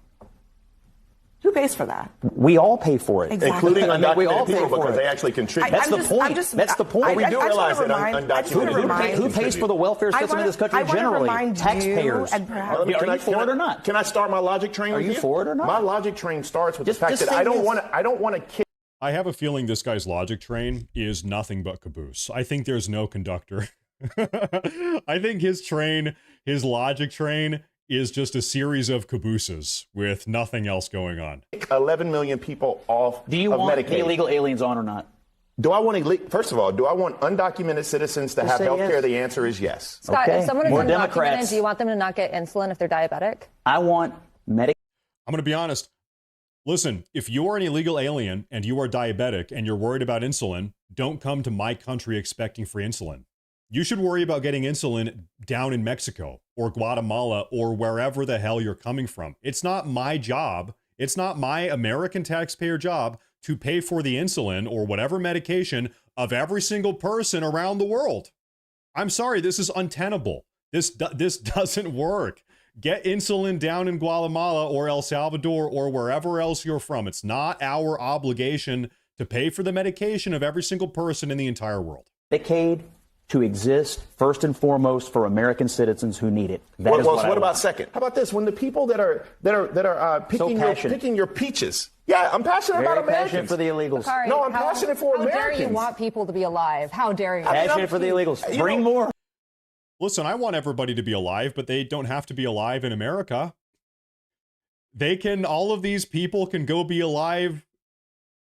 Who pays for that?
We all pay for it.
Exactly.
including undocumented
we all pay
people
for
because
it.
they actually contribute.
That's the point. That's the point.
We do realize that
undocumented
Who pays for the welfare system in this country generally? Taxpayers.
And perhaps,
Are you for it or not?
Can I start my logic train?
Are
with
you for it or not?
My logic train starts with
Just-
the fact
just
that
say
I don't
yes.
want to kick.
I have a feeling this guy's logic train is nothing but caboose. I think there's no conductor. I think his logic train is just a series of cabooses with nothing else going on.
11 million people off
Do you
of
want
Medicaid.
the illegal aliens on or not?
Do I want first of all, do I want undocumented citizens to
Just
have
say
health care?
yes.
The answer is yes.
Scott,
Okay.
if someone is
More
undocumented,
Democrats.
do you want them to not get insulin if they're diabetic?
I want Medicaid.
I'm going to be honest. Listen, if you are an illegal alien and you are diabetic and you're worried about insulin, don't come to my country expecting free insulin. You should worry about getting insulin down in Mexico or Guatemala or wherever the hell you're coming from. It's not my job. It's not my American taxpayer job to pay for the insulin or whatever medication of every single person around the world. I'm sorry, this is untenable. This doesn't work. Get insulin down in Guatemala or El Salvador or wherever else you're from. It's not our obligation to pay for the medication of every single person in the entire world.
Medicaid to exist first and foremost for American citizens who need it. That is
What
I
about
want.
second? How about this? When the people that are picking your peaches. Yeah, I'm passionate
Very
about Americans.
passionate for the illegals.
Sorry,
No, I'm passionate for
How
Americans.
dare you want people to be alive? How dare you?
Passionate for the illegals.
You
Bring
know-
more.
Listen, I want everybody to be alive, but they don't have to be alive in America. All of these people can go be alive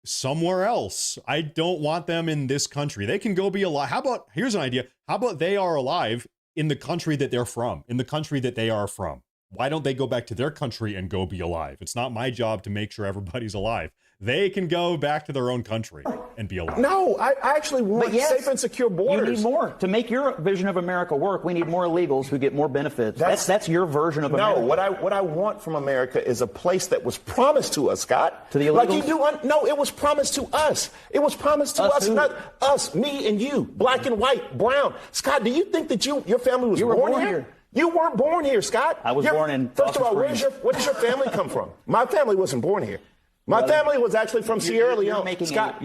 somewhere else. I don't want them in this country. They can go be alive. Here's an idea. How about they are alive in the country that they're from, in the country that they are from? Why don't they go back to their country and go be alive? It's not my job to make sure everybody's alive. They can go back to their own country and be alive.
No, I actually want safe and secure borders.
You need more. To make your vision of America work, we need more illegals who get more benefits. That's your version of America.
No, what I want from America is a place that was promised to us, Scott.
To the
Like
illegals?
you do. No, it was promised to us. It was promised to us,
who?
not us, me and you, black and white, brown. Scott, do you think that your family was
You were born
here?
here.
You weren't born here, Scott.
I was born in
First of all,
Foster Springs.
where does your family come from? My family wasn't born here. My family was actually from Sierra Leone. Scott,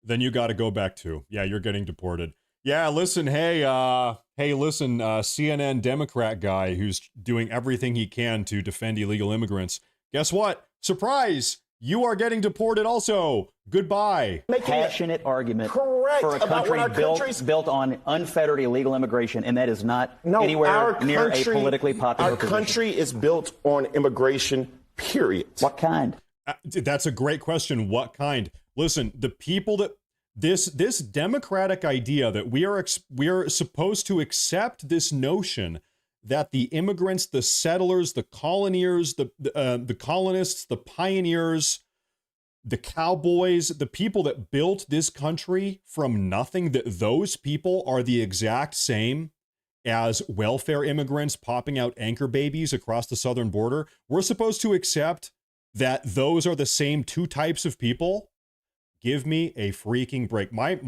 Then you got to go back to. Yeah, you're getting deported. Yeah, listen, listen, CNN Democrat guy who's doing everything he can to defend illegal immigrants. Guess what? Surprise! You are getting deported also. Goodbye.
Passionate argument
Correct
for a
about
country
what our country's-
built on unfettered illegal immigration, and that is not anywhere
our
near
country,
a politically popular
Our
position.
country is built on immigration, period.
What kind?
That's a great question. What kind? Listen, the people that this democratic idea that we are supposed to accept this notion that the immigrants, the settlers, the coloniers, the colonists, the pioneers, the cowboys, the people that built this country from nothing, that those people are the exact same as welfare immigrants popping out anchor babies across the southern border. We're supposed to accept that those are the same two types of people. Give me a freaking break. My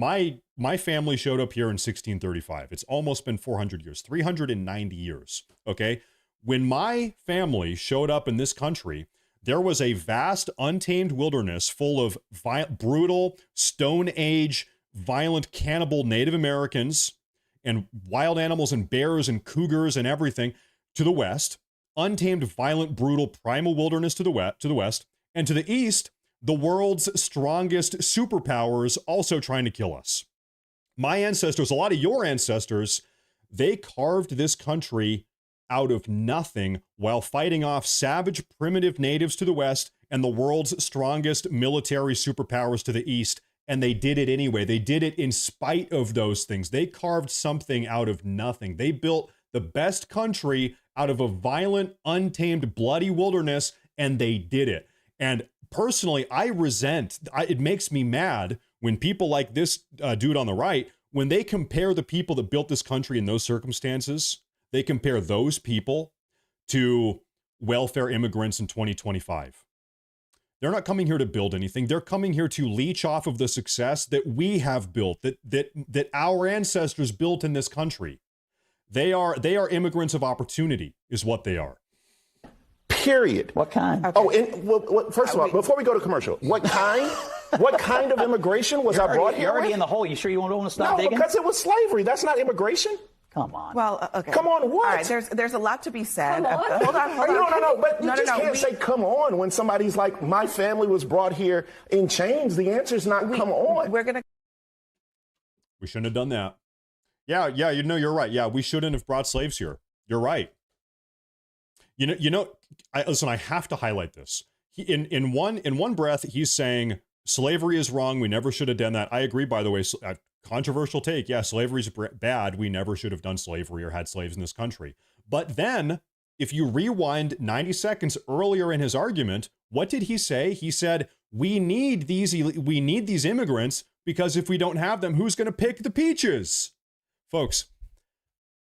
my family showed up here in 1635. It's almost been 400 years, 390 years. Okay. When my family showed up in this country, there was a vast, untamed wilderness full of brutal, Stone Age, violent, cannibal Native Americans and wild animals and bears and cougars and everything to the west. Untamed, violent, brutal, primal wilderness to the west. And to the east, the world's strongest superpowers also trying to kill us. My ancestors, a lot of your ancestors, they carved this country out of nothing while fighting off savage, primitive natives to the west and the world's strongest military superpowers to the east. And they did it anyway. They did it in spite of those things. They carved something out of nothing. They built the best country out of a violent, untamed, bloody wilderness, and they did it. And personally, I resent, it makes me mad when people like this dude on the right, when they compare the people that built this country in those circumstances, they compare those people to welfare immigrants in 2025. They're not coming here to build anything. They're coming here to leech off of the success that we have built, that our ancestors built in this country. They are immigrants of opportunity, is what they are.
Period.
What kind?
Okay. Oh, and first of all, before we go to commercial, what kind? What kind of immigration was I brought here?
You're already
with?
in the hole. You sure you don't want to stop
no,
digging?
Because it was slavery. That's not immigration.
Come on.
Well, okay.
Come on, what?
All right, there's a lot to be said.
Hold on. No, but you just can't say come on when somebody's like, my family was brought here in chains. The answer's not come on.
We shouldn't have done that. Yeah, you're right. Yeah, we shouldn't have brought slaves here. You're right. Listen, I have to highlight this. In one breath, he's saying slavery is wrong. We never should have done that. I agree, by the way. Controversial take. Yeah, slavery is bad. We never should have done slavery or had slaves in this country. But then, if you rewind 90 seconds earlier in his argument, what did he say? He said, we need these immigrants because if we don't have them, who's going to pick the peaches? Folks,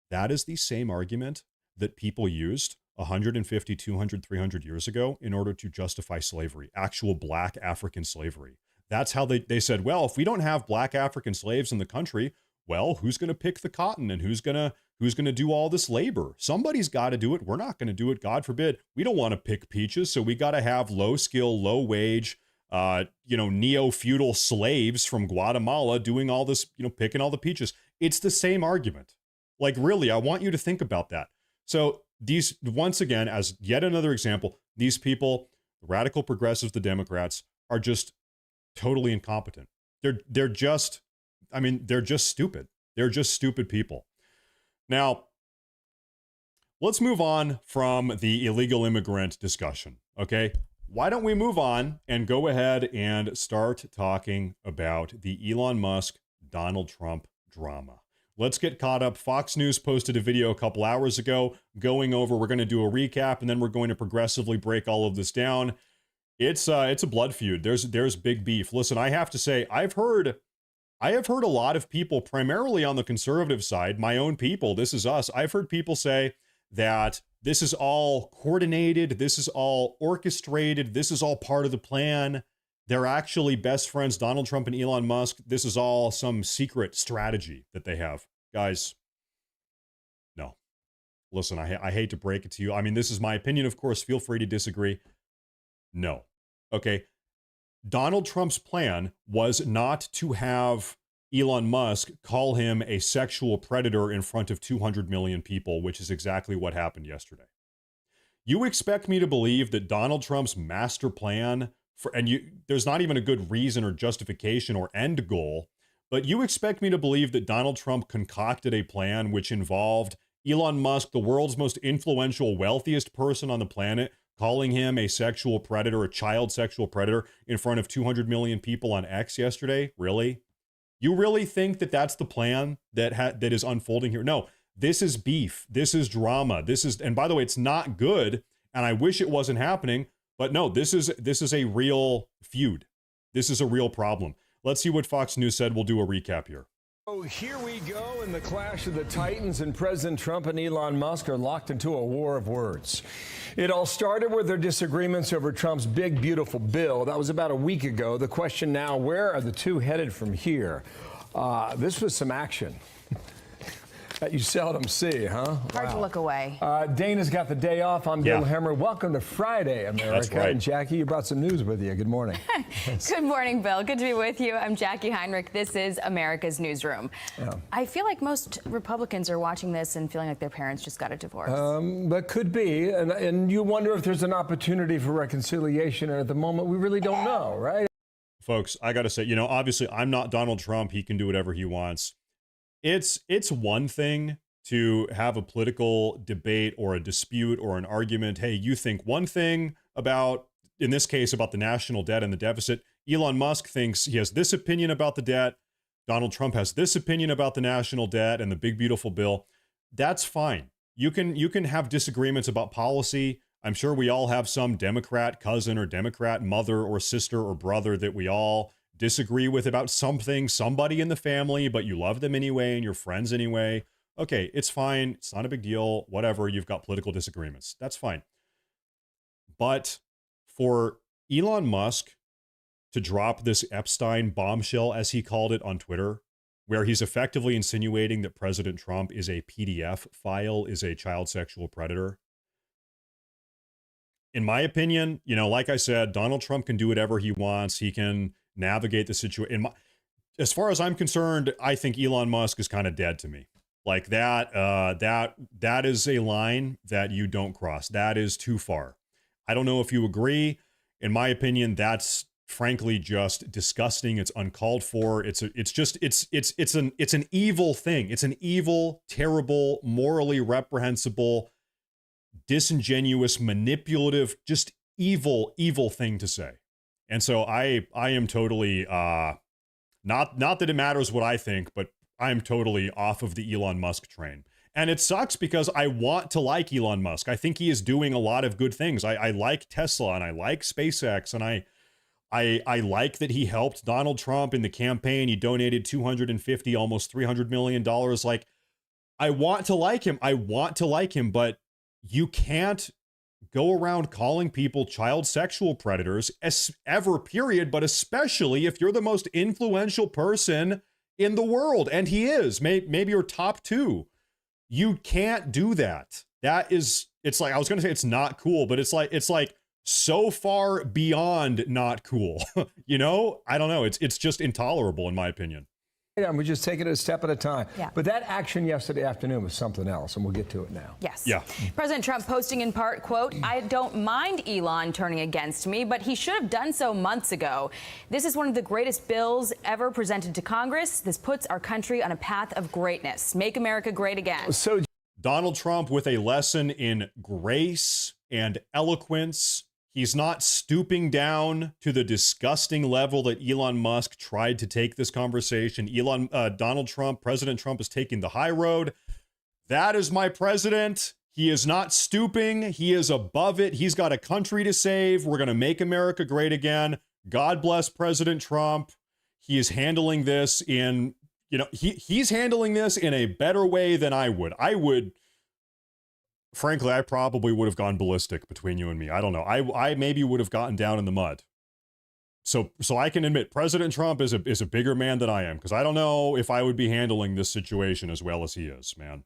that is the same argument that people used 150, 200, 300 years ago in order to justify slavery, actual black African slavery. That's how they said, well, if we don't have black African slaves in the country, well, who's going to pick the cotton and who's going to do all this labor? Somebody's got to do it. We're not going to do it. God forbid. We don't want to pick peaches. So we got to have low skill, low wage, neo-feudal slaves from Guatemala doing all this, picking all the peaches. It's the same argument. Like, really, I want you to think about that. So these, once again, as yet another example, these people, the radical progressives, the Democrats, are just totally incompetent. They're just stupid. They're just stupid people. Now, let's move on from the illegal immigrant discussion, okay? Why don't we move on and go ahead and start talking about the Elon Musk, Donald Trump drama. Let's get caught up. Fox News posted a video a couple hours ago going over, we're going to do a recap, and then we're going to progressively break all of this down. It's a blood feud. There's big beef. Listen, I have to say, I have heard a lot of people, primarily on the conservative side, my own people, this is us, I've heard people say that this is all coordinated, this is all orchestrated, this is all part of the plan. They're actually best friends, Donald Trump and Elon Musk. This is all some secret strategy that they have. Guys, no. Listen, I hate to break it to you. I mean, this is my opinion, of course. Feel free to disagree. No. Okay. Donald Trump's plan was not to have Elon Musk call him a sexual predator in front of 200 million people, which is exactly what happened yesterday. You expect me to believe that Donald Trump's master plan there's not even a good reason or justification or end goal, but you expect me to believe that Donald Trump concocted a plan which involved Elon Musk, the world's most influential, wealthiest person on the planet, calling him a sexual predator, a child sexual predator in front of 200 million people on X yesterday? Really? You really think that that's the plan that is unfolding here? No, this is beef. This is drama. And by the way, it's not good. And I wish it wasn't happening. But no, this is a real feud. This is a real problem. Let's see what Fox News said. We'll do a recap here.
Oh, here we go in the clash of the Titans, and President Trump and Elon Musk are locked into a war of words. It all started with their disagreements over Trump's big, beautiful bill. That was about a week ago. The question now, where are the two headed from here? This was some action that you seldom see, huh?
Hard to look away.
Dana's got the day off. I'm Bill Hemmer. Welcome to Friday, America.
That's right.
And Jackie, you brought some news with you. Good morning.
Good morning, Bill. Good to be with you. I'm Jackie Heinrich. This is America's Newsroom.
Yeah.
I feel like most Republicans are watching this and feeling like their parents just got a divorce.
But could be. And you wonder if there's an opportunity for reconciliation. And at the moment, we really don't know, right?
Folks, I got to say, obviously I'm not Donald Trump. He can do whatever he wants. It's one thing to have a political debate or a dispute or an argument. Hey, you think one thing about, in this case, about the national debt and the deficit. Elon Musk thinks he has this opinion about the debt. Donald Trump has this opinion about the national debt and the big, beautiful bill. That's fine. You can have disagreements about policy. I'm sure we all have some Democrat cousin or Democrat mother or sister or brother that we all disagree with about something, somebody in the family, but you love them anyway and you're friends anyway. Okay, it's fine. It's not a big deal. Whatever. You've got political disagreements. That's fine. But for Elon Musk to drop this Epstein bombshell, as he called it on Twitter, where he's effectively insinuating that President Trump is a PDF file, is a child sexual predator. In my opinion, like I said, Donald Trump can do whatever he wants. He can navigate the situation. As far as I'm concerned, I think Elon Musk is kind of dead to me. Like that is a line that you don't cross. That is too far. I don't know if you agree. In my opinion, that's frankly just disgusting. It's uncalled for. It's an evil thing. It's an evil, terrible, morally reprehensible, disingenuous, manipulative, just evil thing to say. And so I am totally not that it matters what I think, but I'm totally off of the Elon Musk train. And it sucks because I want to like Elon Musk. I think he is doing a lot of good things. I like Tesla and I like SpaceX and I like that he helped Donald Trump in the campaign. He donated $250, almost $300 million. Like, I want to like him, but you can't go around calling people child sexual predators ever, period, but especially if you're the most influential person in the world, and he is, maybe your top two. You can't do that. It's like, I was going to say it's not cool, but it's like so far beyond not cool. I don't know. It's just intolerable in my opinion.
Yeah, we're just taking it a step at a time.
Yeah.
But that action yesterday afternoon was something else, and we'll get to it now.
Yes.
Yeah.
President Trump posting in part, quote, "I don't mind Elon turning against me, but he should have done so months ago. This is one of the greatest bills ever presented to Congress. This puts our country on a path of greatness. Make America great again."
So
Donald Trump with a lesson in grace and eloquence. He's not stooping down to the disgusting level that Elon Musk tried to take this conversation. Donald Trump, President Trump is taking the high road. That is my president. He is not stooping. He is above it. He's got a country to save. We're going to make America great again. God bless President Trump. He is handling this he's handling this in a better way than I would. Frankly, I probably would have gone ballistic between you and me. I don't know. I maybe would have gotten down in the mud. So I can admit President Trump is a bigger man than I am, because I don't know if I would be handling this situation as well as he is, man.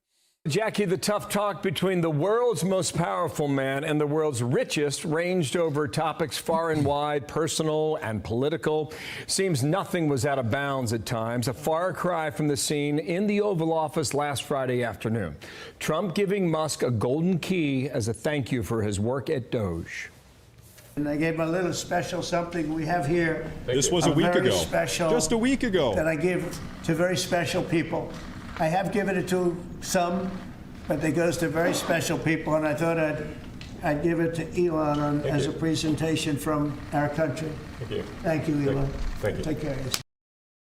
Jackie, the tough talk between the world's most powerful man and the world's richest ranged over topics far and wide, personal and political. Seems nothing was out of bounds at times. A far cry from the scene in the Oval Office last Friday afternoon. Trump giving Musk a golden key as a thank you for his work at Doge.
And I gave him a little special something we have here.
This was a week ago.
Special
just a week ago.
That I give to very special people. I have given it to some, but it goes to very special people, and I thought I'd give it to Elon as a presentation from our country.
Thank you.
Thank you, Elon.
Thank you.
Take care of yourself.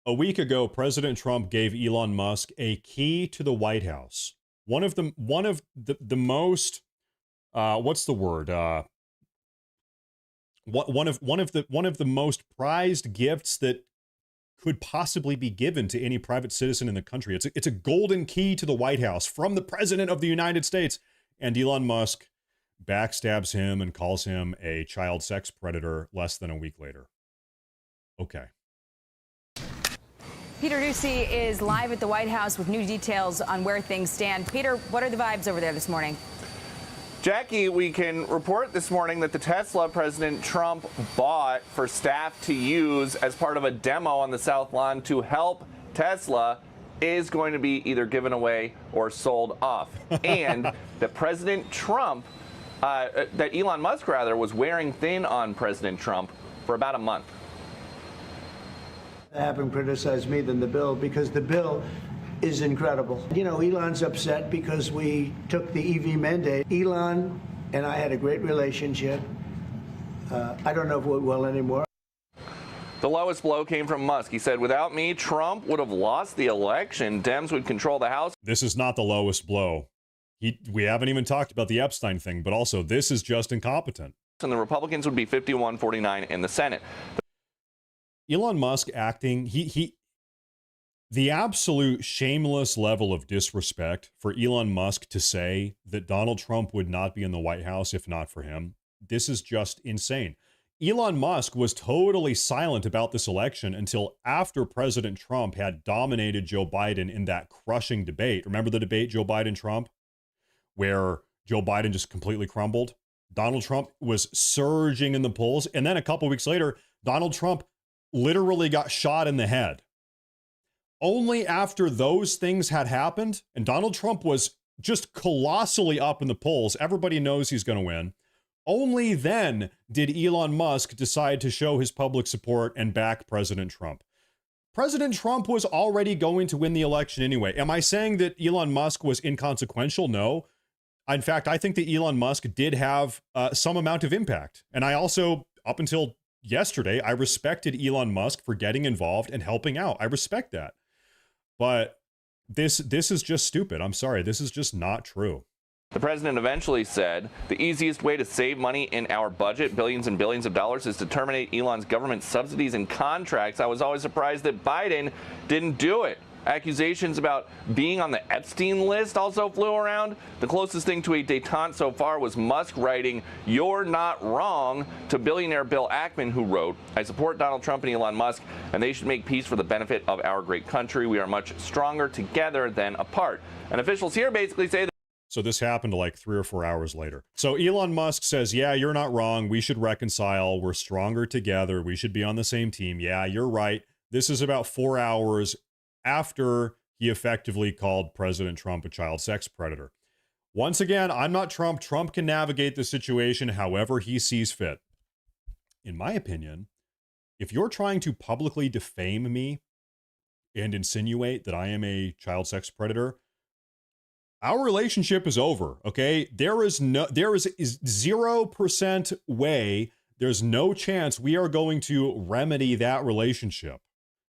A week ago, President Trump gave Elon Musk a key to the White House. One of the most what's the word? One of the most prized gifts that could possibly be given to any private citizen in the country. It's a golden key to the White House from the President of the United States. And Elon Musk backstabs him and calls him a child sex predator less than a week later. Okay.
Peter Doocy is live at the White House with new details on where things stand. Peter, what are the vibes over there this morning?
Jackie, we can report this morning that the Tesla President Trump bought for staff to use as part of a demo on the South Lawn to help Tesla is going to be either given away or sold off. And that President Trump, that Elon Musk, rather, was wearing thin on President Trump for about a month.
Have him criticize me than the bill, because the bill is incredible. You know, Elon's upset because we took the EV mandate. Elon and I had a great relationship. I don't know if we're well anymore.
The lowest blow came from Musk. He said, without me, Trump would have lost the election. Dems would control the House.
This is not the lowest blow. We haven't even talked about the Epstein thing, but also this is just incompetent.
And the Republicans would be 51-49 in the Senate.
Elon Musk acting, the absolute shameless level of disrespect for Elon Musk to say that Donald Trump would not be in the White House if not for him. This is just insane. Elon Musk was totally silent about this election until after President Trump had dominated Joe Biden in that crushing debate. Remember the debate, Joe Biden-Trump, where Joe Biden just completely crumbled? Donald Trump was surging in the polls. And then a couple weeks later, Donald Trump literally got shot in the head. Only after those things had happened, and Donald Trump was just colossally up in the polls, everybody knows he's going to win. Only then did Elon Musk decide to show his public support and back President Trump. President Trump was already going to win the election anyway. Am I saying that Elon Musk was inconsequential? No. In fact, I think that Elon Musk did have some amount of impact. And I also, up until yesterday, I respected Elon Musk for getting involved and helping out. I respect that. But this is just stupid. I'm sorry. This is just not true.
The president eventually said, the easiest way to save money in our budget, billions and billions of dollars, is to terminate Elon's government subsidies and contracts. I was always surprised that Biden didn't do it. Accusations about being on the Epstein list also flew around. The closest thing to a détente so far was Musk writing, "You're not wrong," to billionaire Bill Ackman, who wrote, "I support Donald Trump and Elon Musk, and they should make peace for the benefit of our great country. We are much stronger together than apart." And officials here basically say that.
So this happened like 3 or 4 hours later. So Elon Musk says, yeah, you're not wrong. We should reconcile. We're stronger together. We should be on the same team. Yeah, you're right. This is about 4 hours after he effectively called President Trump a child sex predator. Once again, I'm not Trump. Trump can navigate the situation however he sees fit. In my opinion, if you're trying to publicly defame me and insinuate that I am a child sex predator, our relationship is over, okay? There is 0% way, there's no chance we are going to remedy that relationship.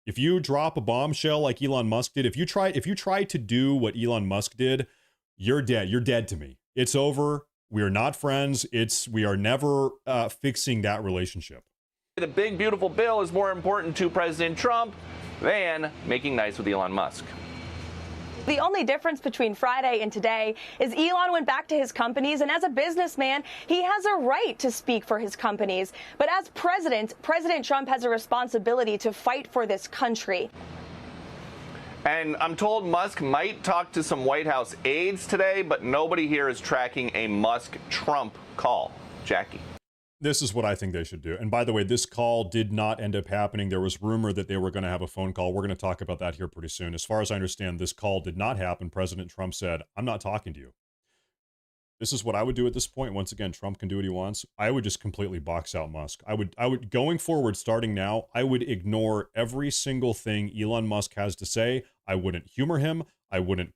If you drop a bombshell like Elon Musk did, if you try to do what Elon Musk did, you're dead. You're dead to me. It's over. We are not friends. We are never fixing that relationship.
The big, beautiful bill is more important to President Trump than making nice with Elon Musk.
The only difference between Friday and today is Elon went back to his companies, and as a businessman, he has a right to speak for his companies. But as president, President Trump has a responsibility to fight for this country.
And I'm told Musk might talk to some White House aides today, but nobody here is tracking a Musk-Trump call. Jackie.
This is what I think they should do. And by the way, this call did not end up happening. There was rumor that they were going to have a phone call. We're going to talk about that here pretty soon. As far as I understand, this call did not happen. President Trump said, I'm not talking to you. This is what I would do at this point. Once again, Trump can do what he wants. I would just completely box out Musk. I would going forward, starting now, I would ignore every single thing Elon Musk has to say. I wouldn't humor him. I wouldn't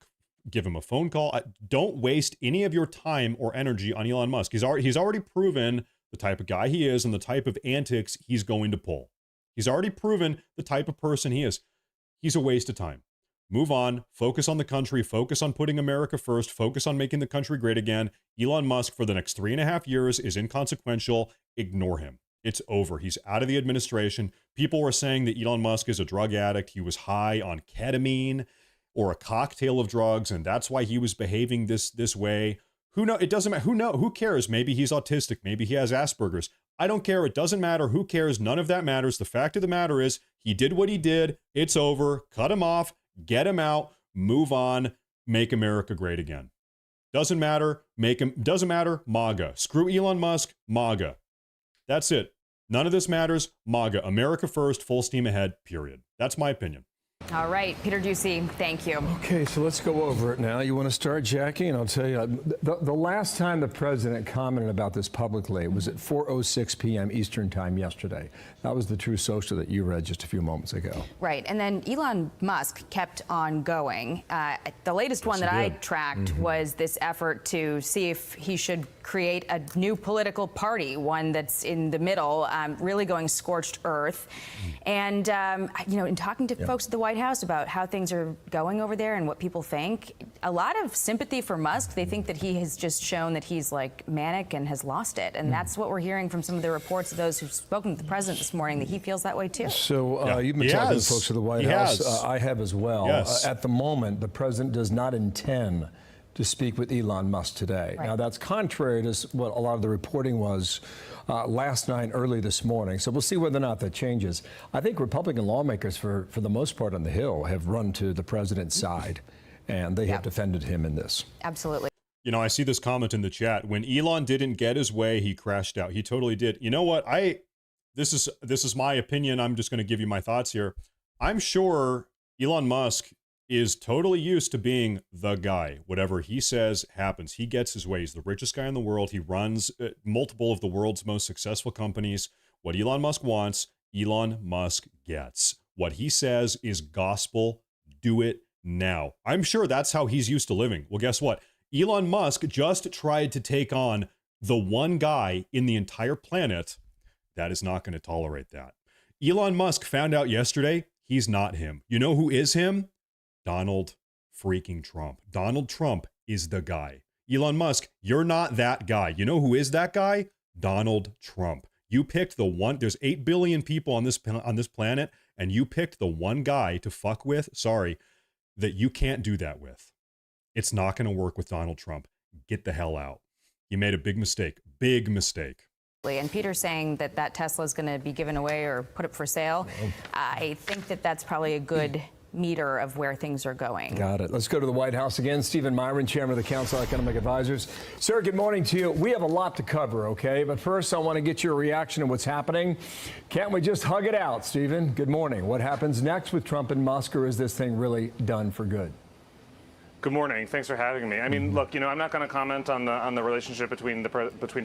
give him a phone call. Don't waste any of your time or energy on Elon Musk. He's already proven the type of guy he is and the type of antics he's going to pull. He's already proven the type of person he is. He's a waste of time. Move on, focus on the country, focus on putting America first, focus on making the country great again. Elon Musk for the next 3.5 years is inconsequential. Ignore him. It's over. He's out of the administration. People were saying that Elon Musk is a drug addict. He was high on ketamine or a cocktail of drugs, and that's why he was behaving this way. Who knows? It doesn't matter. Who cares? Maybe he's autistic. Maybe he has Asperger's. I don't care. It doesn't matter. Who cares? None of that matters. The fact of the matter is he did what he did. It's over. Cut him off. Get him out. Move on. Make America great again. Doesn't matter. Doesn't matter. MAGA. Screw Elon Musk. MAGA. That's it. None of this matters. MAGA. America first. Full steam ahead. Period. That's my opinion.
All right, Peter Ducey, thank you.
Okay, so let's go over it now. You want to start, Jackie? And I'll tell you, the last time the president commented about this publicly was at 4:06 p.m. Eastern time yesterday. That was the True Social that you read just a few moments ago.
Right, and then Elon Musk kept on going. The latest one that I tracked was this effort to see if he should create a new political party, one that's in the middle, really going scorched earth. And, you know, in talking to folks at the White House about how things are going over there and what people think, a lot of sympathy for Musk. They think that he has just shown that he's like manic and has lost it. And that's what we're hearing from some of the reports of those who've spoken to the president this morning, that he feels that way too.
So you've been talking to folks at the White House. I have as well.
Yes.
At the moment, the president does not intend to speak with Elon Musk today. Now, that's contrary to what a lot of the reporting was last night, early this morning. So we'll see whether or not that changes. I think Republican lawmakers, for the most part on the Hill, have run to the president's side, and they have defended him in this.
Absolutely.
You know, I see this comment in the chat. When Elon didn't get his way, he crashed out. He totally did. You know what? This is my opinion. I'm just going to give you my thoughts here. I'm sure Elon Musk is totally used to being the guy. Whatever he says happens. He gets his way. He's the richest guy in the world. He runs multiple of the world's most successful companies. What Elon Musk wants, Elon Musk gets. What he says is gospel. Do it now. I'm sure that's how he's used to living. Well, guess what? Elon Musk just tried to take on the one guy in the entire planet that is not going to tolerate that. Elon Musk found out yesterday he's not him. You know who is him? Donald freaking Trump. Donald Trump is the guy. Elon Musk, you're not that guy. You know who is that guy? Donald Trump. You picked the one. There's 8 billion people on this planet, and you picked the one guy to fuck with. Sorry, that you can't do that with. It's not going to work with Donald Trump. Get the hell out. You made a big mistake. Big mistake.
And Peter's saying that that Tesla is going to be given away or put up for sale. I think that that's probably a good meter of where things are going.
Got it. Let's go to the White House again. Stephen Myron, Chairman of the Council of Economic Advisors. Sir, good morning to you. We have a lot to cover, okay? But first, I want to get your reaction to what's happening. Can't we just hug it out, Stephen? Good morning. What happens next with Trump and Musk, or is this thing really done for good?
Good morning. Thanks for having me. I mean, look, you know, I'm not going to comment on the relationship between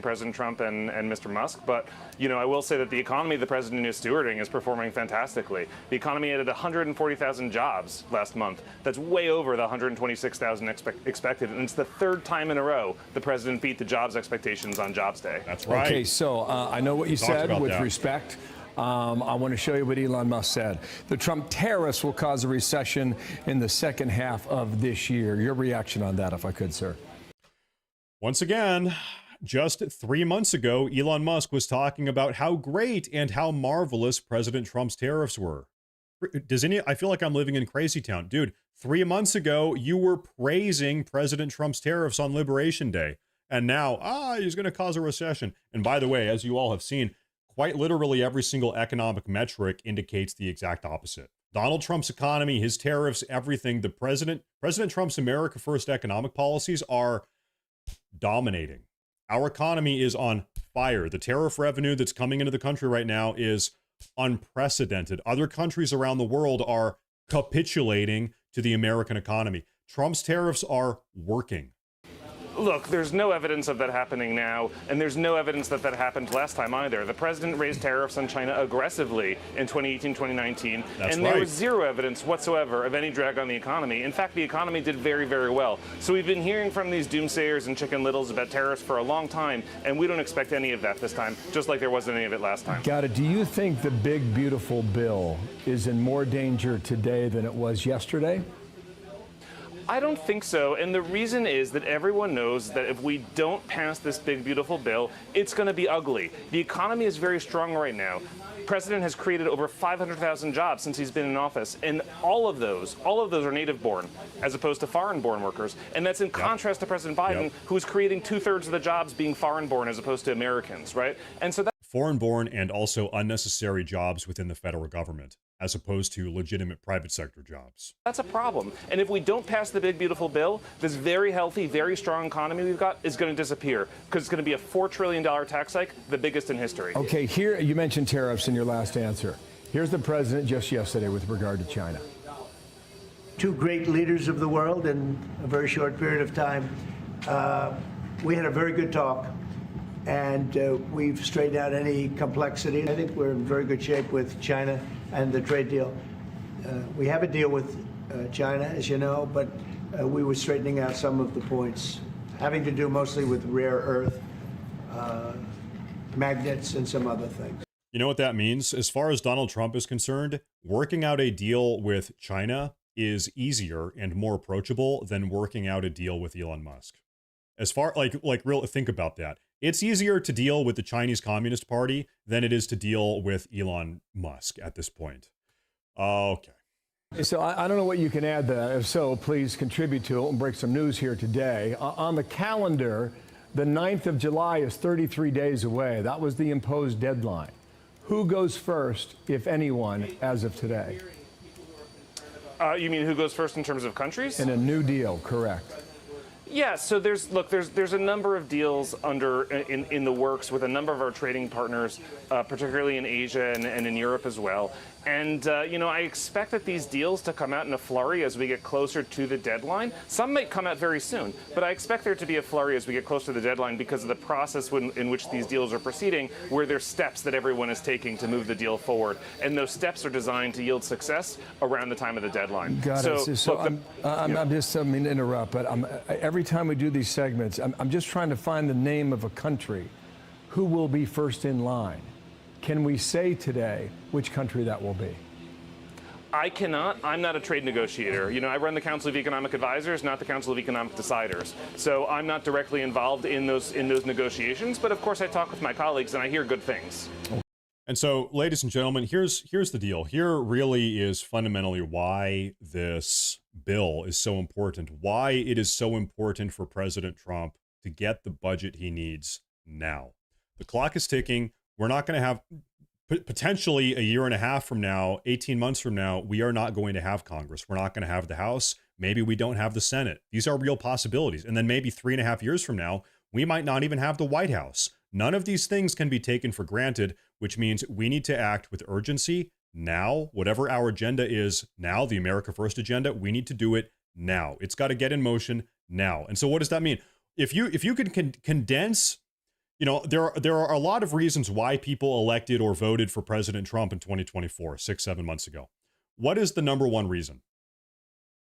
President Trump and Mr. Musk, but you know, I will say that the economy the president is stewarding is performing fantastically. The economy added 140,000 jobs last month. That's way over the 126,000 expected, and it's the third time in a row the president beat the jobs expectations on Jobs Day.
That's right.
Okay, so I know what you said with respect. I want to show you what Elon Musk said. The Trump tariffs will cause a recession in the second half of this year. Your reaction on that, if I could, sir.
Once again, just 3 months ago, Elon Musk was talking about how great and how marvelous President Trump's tariffs were. I feel like I'm living in crazy town. Dude, 3 months ago, you were praising President Trump's tariffs on Liberation Day. And now, he's going to cause a recession. And by the way, as you all have seen, quite literally every single economic metric indicates the exact opposite. Donald Trump's economy, his tariffs, everything, President Trump's America First economic policies are dominating. Our economy is on fire. The tariff revenue that's coming into the country right now is unprecedented. Other countries around the world are capitulating to the American economy. Trump's tariffs are working.
Look, there's no evidence of that happening now, and there's no evidence that that happened last time either. The president raised tariffs on China aggressively in 2018, 2019, and there was zero evidence whatsoever of any drag on the economy. In fact, the economy did very, very well. So we've been hearing from these doomsayers and Chicken Littles about tariffs for a long time, and we don't expect any of that this time, just like there wasn't any of it last time.
Got it. Do you think the big, beautiful bill is in more danger today than it was yesterday?
I don't think so, and the reason is that everyone knows that if we don't pass this big, beautiful bill, it's going to be ugly. The economy is very strong right now. The president has created over 500,000 jobs since he's been in office, and all of those are native-born, as opposed to foreign-born workers. And that's in contrast to President Biden, who is creating 2/3 of the jobs being foreign-born as opposed to Americans, right? And so that
foreign-born and also unnecessary jobs within the federal government, as opposed to legitimate private sector jobs.
That's a problem. And if we don't pass the big, beautiful bill, this very healthy, very strong economy we've got is going to disappear because it's going to be a $4 trillion tax hike, the biggest in history.
Okay, here you mentioned tariffs in your last answer. Here's the president just yesterday with regard to China.
Two great leaders of the world in a very short period of time. We had a very good talk, and we've straightened out any complexity. I think we're in very good shape with China and the trade deal. We have a deal with China, as you know, but we were straightening out some of the points, having to do mostly with rare earth, magnets, and some other things.
You know what that means? As far as Donald Trump is concerned, working out a deal with China is easier and more approachable than working out a deal with Elon Musk. As far real, think about that. It's easier to deal with the Chinese Communist Party than it is to deal with Elon Musk at this point. Okay.
So I don't know what you can add to that. If so, please contribute to it and break some news here today. On the calendar, the 9th of July is 33 days away. That was the imposed deadline. Who goes first, if anyone, as of today?
You mean who goes first in terms of countries?
In a new deal, correct.
Yeah, so there's a number of deals in the works with a number of our trading partners, particularly in Asia and in Europe as well. And I expect that these deals to come out in a flurry as we get closer to the deadline. Some might come out very soon, but I expect there to be a flurry as we get closer to the deadline because of the process in which these deals are proceeding, where there's steps that everyone is taking to move the deal forward, and those steps are designed to yield success around the time of the deadline.
Got it. So I'm just, I mean to interrupt, but every time we do these segments, I'm just trying to find the name of a country who will be first in line. Can we say today which country that will be?
I cannot. I'm not a trade negotiator. I run the Council of Economic Advisors, not the Council of Economic Deciders. So I'm not directly involved in those negotiations. But of course, I talk with my colleagues and I hear good things.
And so, ladies and gentlemen, here's the deal. Here really is fundamentally why this bill is so important, why it is so important for President Trump to get the budget he needs now. The clock is ticking. We're not going to have, potentially a year and a half from now, 18 months from now, we are not going to have Congress. We're not going to have the House. Maybe we don't have the Senate. These are real possibilities. And then maybe 3.5 years from now, we might not even have the White House. None of these things can be taken for granted, which means we need to act with urgency now. Whatever our agenda is now, the America First agenda, we need to do it now. It's got to get in motion now. And so what does that mean? If you can condense, there are a lot of reasons why people elected or voted for President Trump in 2024, 6-7 months ago. What is the number one reason?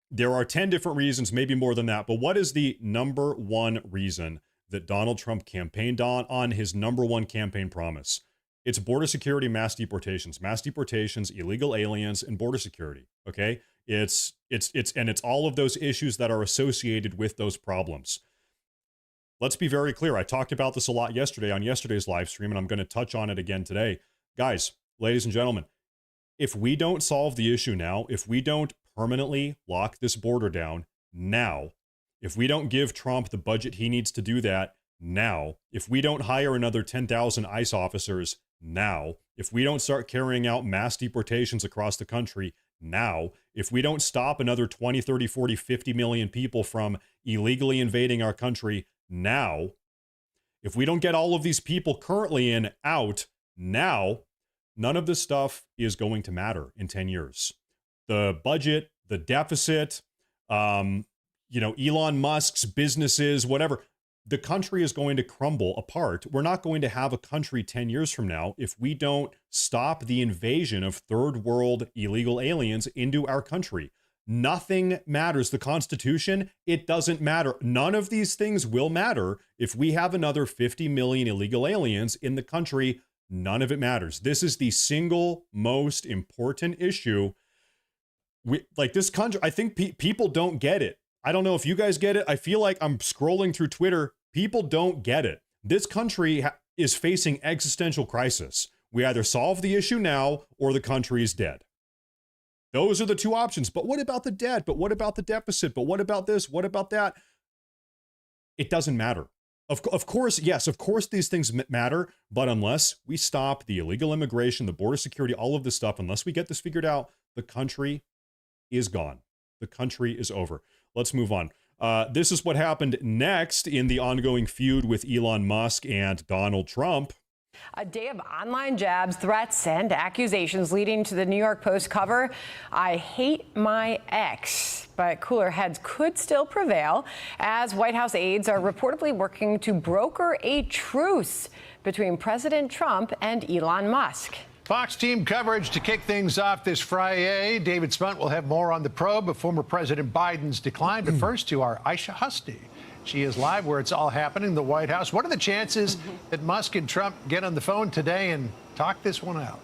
There are 10 different reasons, maybe more than that, but what is the number one reason that Donald Trump campaigned on his number one campaign promise? It's border security, mass deportations, illegal aliens, and border security. Okay, it's all of those issues that are associated with those problems. Let's be very clear. I talked about this a lot yesterday on yesterday's live stream, and I'm going to touch on it again today. Guys, ladies and gentlemen, if we don't solve the issue now, if we don't permanently lock this border down now, if we don't give Trump the budget he needs to do that now, if we don't hire another 10,000 ICE officers now, if we don't start carrying out mass deportations across the country now, if we don't stop another 20, 30, 40, 50 million people from illegally invading our country now, if we don't get all of these people currently in out now, none of this stuff is going to matter in 10 years. The budget, the deficit, Elon Musk's businesses, whatever, the country is going to crumble apart. We're not going to have a country 10 years from now if we don't stop the invasion of third world illegal aliens into our country. Nothing matters. The Constitution, it doesn't matter. None of these things will matter if we have another 50 million illegal aliens in the country. None of it matters. This is the single most important issue. This country, I think people don't get it. I don't know if you guys get it. I feel like I'm scrolling through Twitter. People don't get it. This country is facing existential crisis. We either solve the issue now or the country is dead. Those are the two options. But what about the debt? But what about the deficit? But what about this? What about that? It doesn't matter. Of course, yes, of course these things matter, but unless we stop the illegal immigration, the border security, all of this stuff, unless we get this figured out, the country is gone. The country is over. Let's move on. This is what happened next in the ongoing feud with Elon Musk and Donald Trump.
A day of online jabs, threats, and accusations leading to the New York Post cover, "I hate my ex." But cooler heads could still prevail as White House aides are reportedly working to broker a truce between President Trump and Elon Musk.
Fox team coverage to kick things off this Friday. David Spunt will have more on the probe of former President Biden's decline. But first to our Aisha Husty. She is live where it's all happening, the White House. What are the chances that Musk and Trump get on the phone today and talk this one out?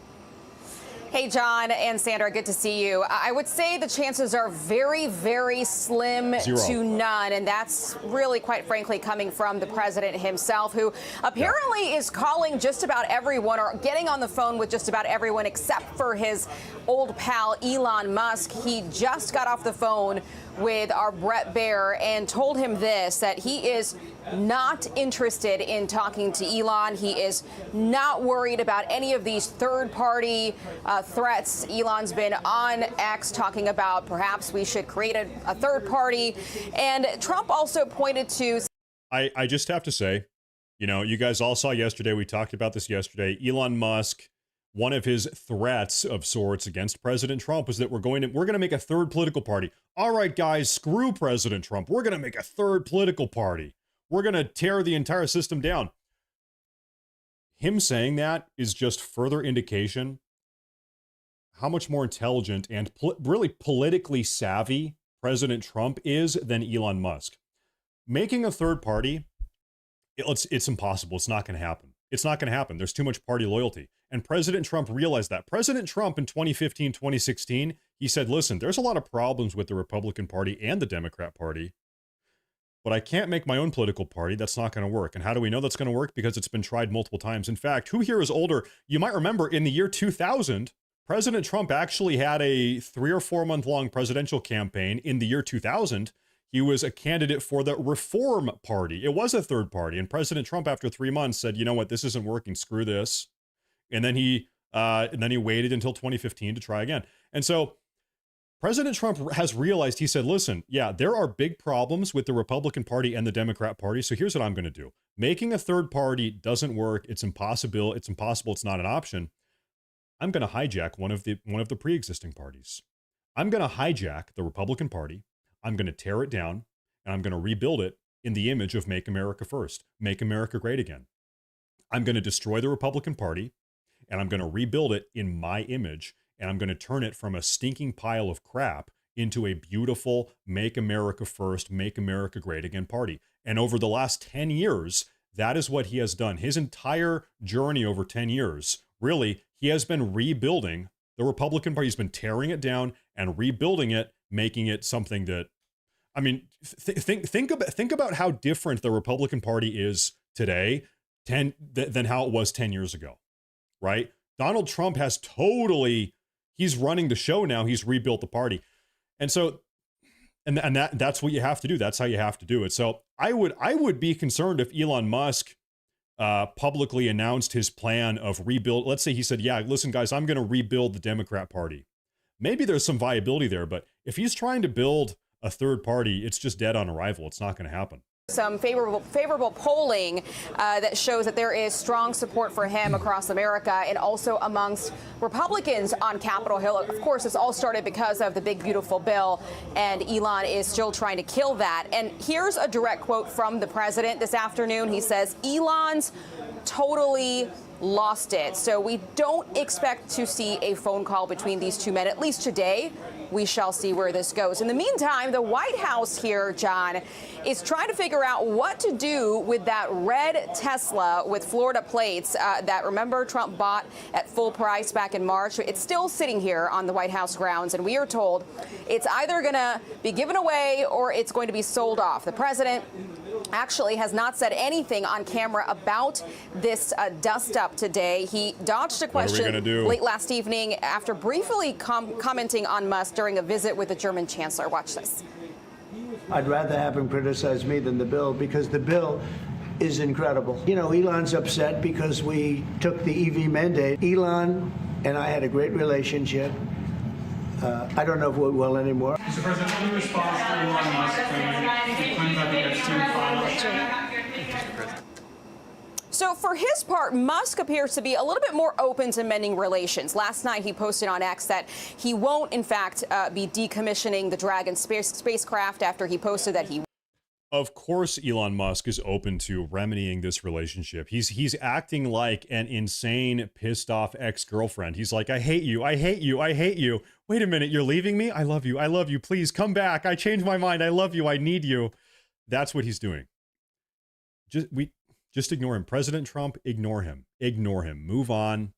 Hey, John and Sandra, good to see you. I would say the chances are very, very slim to none. And that's really, quite frankly, coming from the president himself, who apparently is calling just about everyone or getting on the phone with just about everyone except for his old pal, Elon Musk. He just got off the phone with our Brett Baer and told him this, that he is not interested in talking to Elon. He is not worried about any of these third-party threats. Elon's been on X talking about perhaps we should create a third party. And Trump also pointed to...
I just have to say, you know, you guys all saw yesterday, we talked about this yesterday, Elon Musk, one of his threats of sorts against President Trump was that we're going to make a third political party. All right, guys, screw President Trump. We're going to make a third political party. We're going to tear the entire system down. Him saying that is just further indication how much more intelligent and really politically savvy President Trump is than Elon Musk. Making a third party, it's impossible. It's not going to happen. It's not going to happen. There's too much party loyalty. And President Trump realized that. President Trump in 2015, 2016, he said, listen, there's a lot of problems with the Republican Party and the Democrat Party, but I can't make my own political party. That's not going to work. And how do we know that's going to work? Because it's been tried multiple times. In fact, who here is older? You might remember in the year 2000, President Trump actually had a 3 or 4 month long presidential campaign. In the year 2000, he was a candidate for the Reform Party. It was a third party. And President Trump, after 3 months, said, you know what, this isn't working. Screw this. And then he waited until 2015 to try again. And so President Trump has realized, he said, listen, yeah, there are big problems with the Republican Party and the Democrat Party. So here's what I'm going to do. Making a third party doesn't work. It's impossible. It's impossible. It's not an option. I'm going to hijack one of the pre-existing parties. I'm going to hijack the Republican Party. I'm going to tear it down and I'm going to rebuild it in the image of Make America First, Make America Great Again. I'm going to destroy the Republican Party and I'm going to rebuild it in my image, and I'm going to turn it from a stinking pile of crap into a beautiful Make America First, Make America Great Again party. And over the last 10 years, that is what he has done. His entire journey over 10 years, really, he has been rebuilding the Republican Party. He's been tearing it down and rebuilding it, making it something that, I mean, think about how different the Republican Party is today than how it was 10 years ago. Right? Donald Trump has he's running the show now. He's rebuilt the party. And so, that's what you have to do. That's how you have to do it. So I would be concerned if Elon Musk publicly announced his plan of rebuild. Let's say he said, yeah, listen, guys, I'm going to rebuild the Democrat Party. Maybe there's some viability there, but if he's trying to build a third party, it's just dead on arrival. It's not going to happen.
Some favorable polling that shows that there is strong support for him across America and also amongst Republicans on Capitol Hill. Of course, this all started because of the big, beautiful bill, and Elon is still trying to kill that. And here's a direct quote from the president this afternoon. He says, Elon's totally lost it. So we don't expect to see a phone call between these two men, at least today. We shall see where this goes. In the meantime, the White House here, John, is trying to figure out what to do with that red Tesla with Florida plates that, remember, Trump bought at full price back in March. It's still sitting here on the White House grounds, and we are told it's either going to be given away or it's going to be sold off. The president actually has not said anything on camera about this dust-up today. He dodged a question late last evening after briefly commenting on Musk during a visit with the German chancellor. Watch this.
I'd rather have him criticize me than the bill, because the bill is incredible. You know, Elon's upset because we took the EV mandate. Elon and I had a great relationship. I don't know if we will anymore.
Mr. President, any response to Elon Musk claims about the Epstein files?
So for his part, Musk appears to be a little bit more open to mending relations. Last night, he posted on X that he won't, in fact, be decommissioning the Dragon spacecraft after he posted that he.
Of course, Elon Musk is open to remedying this relationship. He's acting like an insane, pissed off ex-girlfriend. He's like, I hate you, I hate you, I hate you. Wait a minute, you're leaving me? I love you, I love you. Please come back. I changed my mind. I love you. I need you. That's what he's doing. Just ignore him. President Trump, ignore him. Ignore him. Move on.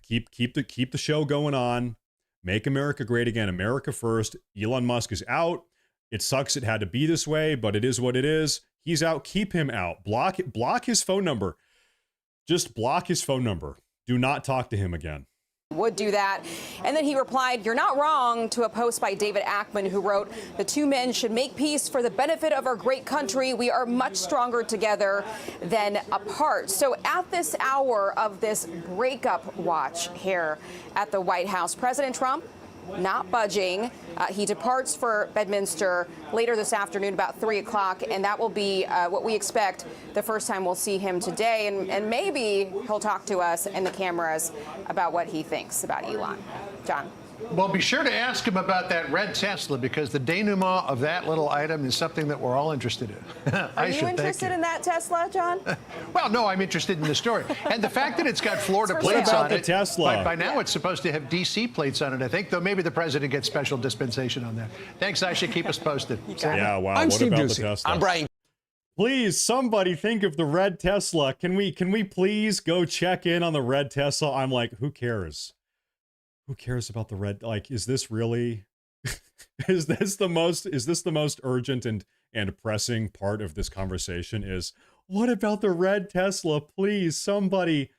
Keep the show going on. Make America great again. America first. Elon Musk is out. It sucks it had to be this way, but it is what it is. He's out. Keep him out. Block his phone number. Just block his phone number. Do not talk to him again.
Would do that. And then he replied, "You're not wrong," to a post by David Ackman, who wrote, "The two men should make peace for the benefit of our great country. We are much stronger together than apart." So at this hour of this breakup watch here at the White House, President Trump not budging. He departs for Bedminster later this afternoon, about 3 o'clock, and that will be what we expect the first time we'll see him today. And maybe he'll talk to us and the cameras about what he thinks about Elon. John.
Well, be sure to ask him about that red Tesla, because the denouement of that little item is something that we're all interested in.
Are you interested in that Tesla, John?
Well, no, I'm interested in the story. And the fact that it's got Florida plates on it.
Tesla?
But by now it's supposed to have D.C. plates on it, I think, though maybe the president gets special dispensation on that. Thanks, Aisha. Keep us posted.
Yeah, wow.
I'm
What
Steve
about
Doocy.
the Tesla?
I'm Brian.
Please, somebody think of the red Tesla. Can we please go check in on the red Tesla? I'm like, who cares? Who cares about the red? Like, is this really, is this the most urgent and pressing part of this conversation? Is what about the red Tesla? Please, somebody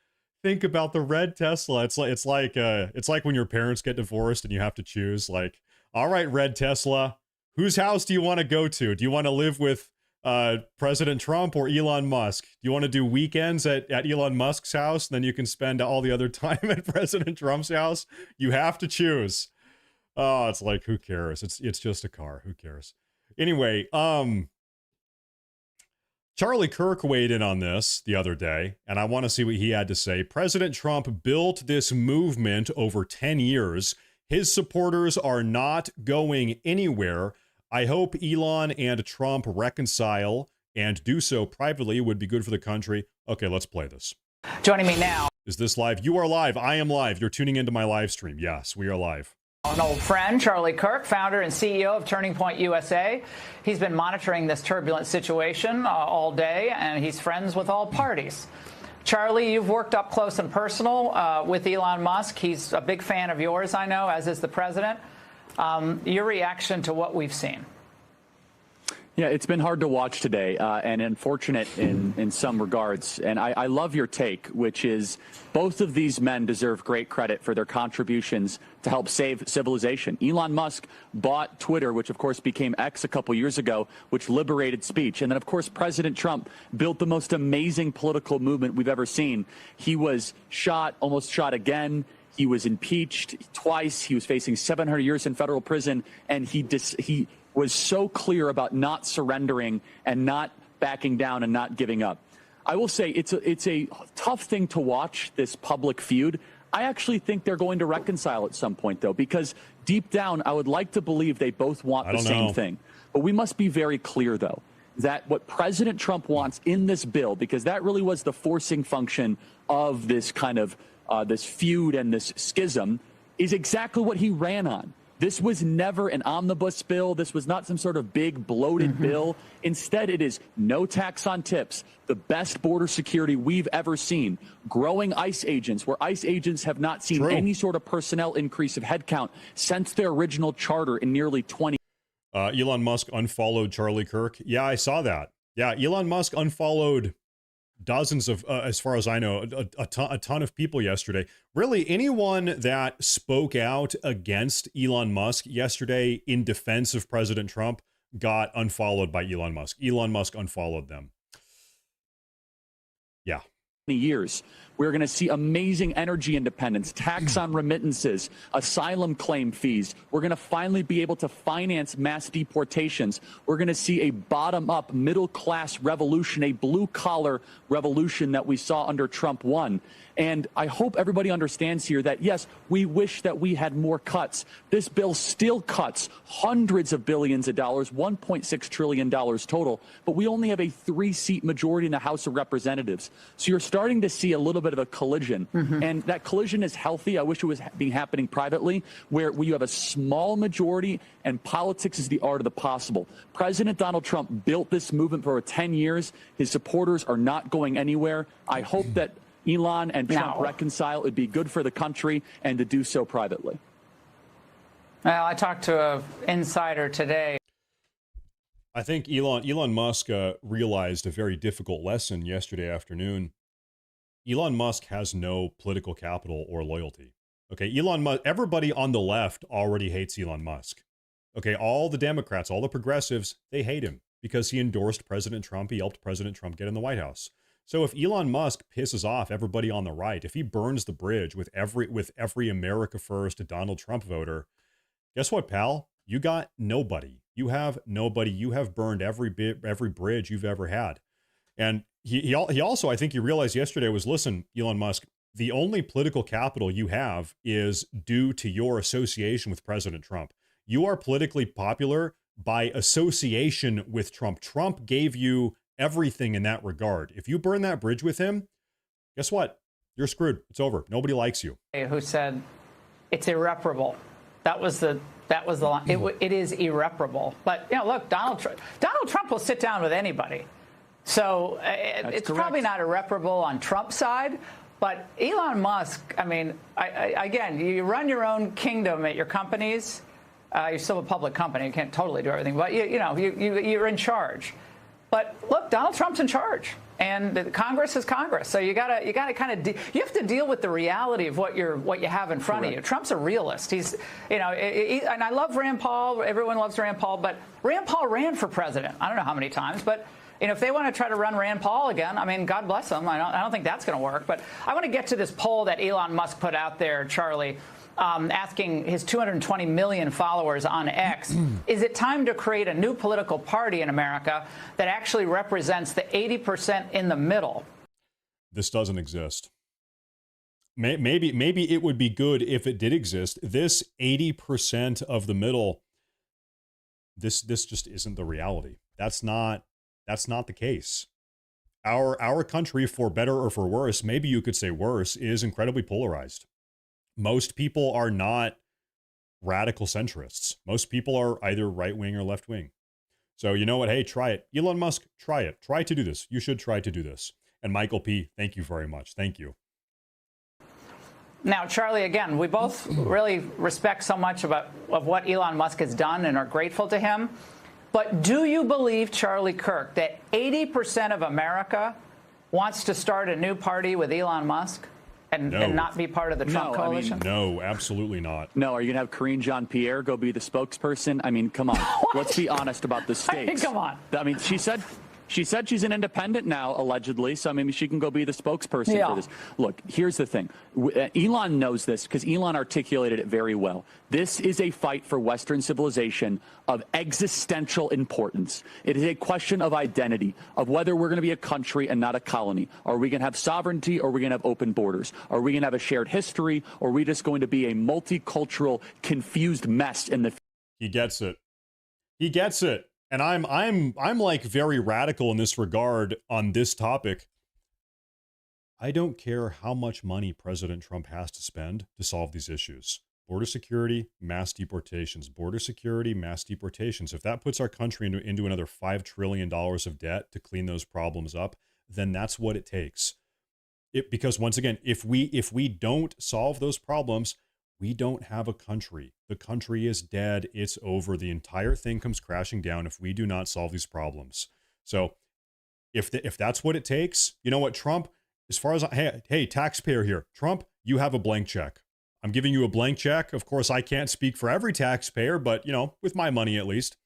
think about the red Tesla. It's like when your parents get divorced and you have to choose, like, all right, red Tesla, whose house do you want to go to? Do you want to live with President Trump or Elon Musk? Do you want to do weekends at Elon Musk's house, and then you can spend all the other time at President Trump's house? You have to choose. Oh, it's like, who cares? It's just a car. Who cares? Anyway, Charlie Kirk weighed in on this the other day, and I want to see what he had to say. President Trump built this movement over 10 years. His supporters are not going anywhere. I hope Elon and Trump reconcile, and do so privately would be good for the country. Okay, let's play this.
Joining me now.
Is this live? You are live. I am live. You're tuning into my live stream. Yes, we are live.
An old friend, Charlie Kirk, founder and CEO of Turning Point USA. He's been monitoring this turbulent situation all day, and he's friends with all parties. Charlie, you've worked up close and personal with Elon Musk. He's a big fan of yours, I know, as is the president. Your reaction to what we've seen?
Yeah, it's been hard to watch today and unfortunate in some regards. And I love your take, which is both of these men deserve great credit for their contributions to help save civilization. Elon Musk bought Twitter, which of course became X a couple years ago, which liberated speech. And then, of course, President Trump built the most amazing political movement we've ever seen. He was shot, almost shot again. He was impeached twice. He was facing 700 years in federal prison. And he was so clear about not surrendering and not backing down and not giving up. I will say it's a tough thing to watch, this public feud. I actually think they're going to reconcile at some point, though, because deep down, I would like to believe they both want the same thing. But we must be very clear, though, that what President Trump wants in this bill, because that really was the forcing function of this kind of this feud and this schism, is exactly what he ran on. This was never an omnibus bill. This was not some sort of big bloated bill. Instead, it is no tax on tips, the best border security we've ever seen, growing ICE agents, where ICE agents have not seen any sort of personnel increase of headcount since their original charter in nearly 20.
Elon Musk unfollowed Charlie Kirk. Yeah, I saw that. Yeah, Elon Musk unfollowed dozens of, as far as I know, a ton of people yesterday. Really, anyone that spoke out against Elon Musk yesterday in defense of President Trump got unfollowed by Elon Musk. Elon Musk unfollowed them. Yeah.
Years. We're going to see amazing energy independence, tax on remittances, asylum claim fees. We're going to finally be able to finance mass deportations. We're going to see a bottom-up middle-class revolution, a blue-collar revolution that we saw under Trump 1. And I hope everybody understands here that, yes, we wish that we had more cuts. This bill still cuts hundreds of billions of dollars, $1.6 trillion total, but we only have a 3-seat majority in the House of Representatives. So you're starting to see a little bit of a collision. And that collision is healthy. I wish it was happening privately, where you have a small majority and politics is the art of the possible. President Donald Trump built this movement for 10 years. His supporters are not going anywhere. I hope that Elon and Trump reconcile. It would be good for the country, and to do so privately.
Well, I talked to an insider today.
I think Elon Musk realized a very difficult lesson yesterday afternoon. Elon Musk has no political capital or loyalty. Okay, Elon Musk, everybody on the left already hates Elon Musk. Okay, all the Democrats, all the progressives, they hate him because he endorsed President Trump. He helped President Trump get in the White House. So if Elon Musk pisses off everybody on the right, if he burns the bridge with every America First Donald Trump voter, guess what, pal? You got nobody. You have nobody. You have burned every bridge you've ever had. And he also, I think he realized yesterday was, listen, Elon Musk, the only political capital you have is due to your association with President Trump. You are politically popular by association with Trump. Trump gave you everything in that regard. If you burn that bridge with him, guess what? You're screwed. It's over. Nobody likes you.
Who said it's irreparable? That was the line. It is irreparable. But look, Donald Trump will sit down with anybody. So it's probably not irreparable on Trump's side. But Elon Musk, I mean, again, you run your own kingdom at your companies. You're still a public company. You can't totally do everything, but you're in charge. But look, Donald Trump's in charge, and Congress is Congress. So you gotta kind of you have to deal with the reality of what you have in front of you. Trump's a realist. He's and I love Rand Paul. Everyone loves Rand Paul, but Rand Paul ran for president. I don't know how many times, but if they want to try to run Rand Paul again, I mean, God bless them. I don't think that's going to work. But I want to get to this poll that Elon Musk put out there, Charlie. Asking his 220 million followers on X, is it time to create a new political party in America that actually represents the 80% in the middle?
This doesn't exist. Maybe it would be good if it did exist. This 80% of the middle, this just isn't the reality. That's not the case. Our country, for better or for worse, maybe you could say worse, is incredibly polarized. Most people are not radical centrists. Most people are either right wing or left wing. So you know what? Hey, try it. Elon Musk, try it. Try to do this. You should try to do this. And Michael P., thank you very much. Thank you.
Now, Charlie, again, we both really respect so much of what Elon Musk has done and are grateful to him. But do you believe, Charlie Kirk, that 80% of America wants to start a new party with Elon Musk? And not be part of the Trump coalition?
No, absolutely not.
No, are you going to have Karine Jean-Pierre go be the spokesperson? I mean, come on. Let's be honest about the stakes.
I mean, come on.
I mean, she said she's an independent now, allegedly, so maybe she can go be the spokesperson for this. Look, here's the thing. Elon knows this because Elon articulated it very well. This is a fight for Western civilization of existential importance. It is a question of identity, of whether we're going to be a country and not a colony. Are we going to have sovereignty, or are we going to have open borders? Are we going to have a shared history, or are we just going to be a multicultural, confused mess in the future?
He gets it. He gets it. And I'm like very radical in this regard on this topic. I don't care how much money President Trump has to spend to solve these issues. Border security, mass deportations. Border security, mass deportations. If that puts our country into another $5 trillion of debt to clean those problems up, then that's what it takes. Because once again, if we don't solve those problems, we don't have a country. The country is dead. It's over. The entire thing comes crashing down if we do not solve these problems. So if that's what it takes, you know what, Trump, as far as, hey, taxpayer here, Trump, you have a blank check. I'm giving you a blank check. Of course, I can't speak for every taxpayer, but, with my money at least,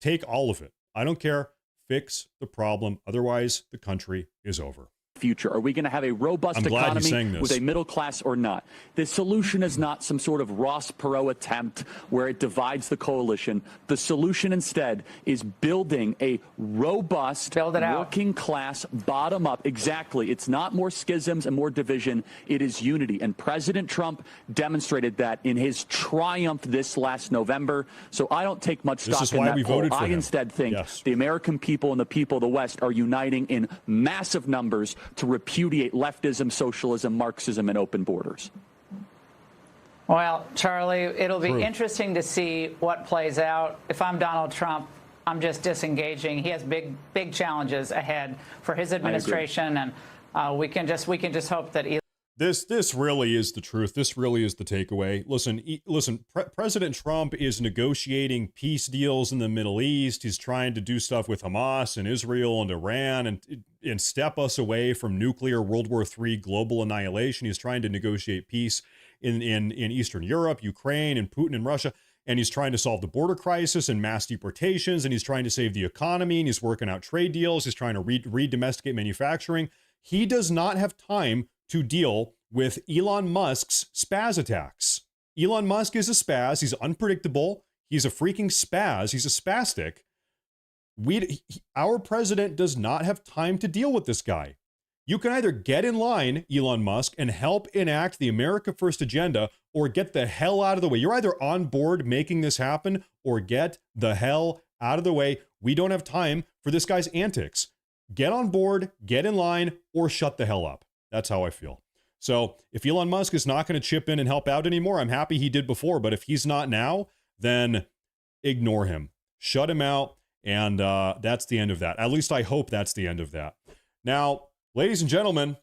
take all of it. I don't care. Fix the problem. Otherwise, the country is over.
future? Are we going to have a robust economy with a middle class or not? The solution is not some sort of Ross Perot attempt where it divides the coalition. The solution instead is building a robust, working class, bottom up. Exactly. It's not more schisms and more division. It is unity. And President Trump demonstrated that in his triumph this last November. So I don't take much stock in that poll. I instead think the American people and the people of the West are uniting in massive numbers to repudiate leftism, socialism, Marxism, and open borders.
Well, Charlie, it'll be interesting to see what plays out. If I'm Donald Trump, I'm just disengaging. He has big challenges ahead for his administration, and we can just hope that.
This really is the truth. This really is the takeaway. Listen. President Trump is negotiating peace deals in the Middle East. He's trying to do stuff with Hamas and Israel and Iran and step us away from nuclear World War III global annihilation. He's trying to negotiate peace in Eastern Europe, Ukraine, and Putin and Russia. And he's trying to solve the border crisis and mass deportations. And he's trying to save the economy. And he's working out trade deals. He's trying to re-domesticate manufacturing. He does not have time to deal with Elon Musk's spaz attacks. Elon Musk is a spaz. He's unpredictable. He's a freaking spaz. He's a spastic. Our president does not have time to deal with this guy. You can either get in line, Elon Musk, and help enact the America First agenda, or get the hell out of the way. You're either on board making this happen or get the hell out of the way. We don't have time for this guy's antics. Get on board, get in line, or shut the hell up. That's how I feel. So if Elon Musk is not going to chip in and help out anymore, I'm happy he did before. But if he's not now, then ignore him. Shut him out. And that's the end of that. At least I hope that's the end of that. Now, ladies and gentlemen,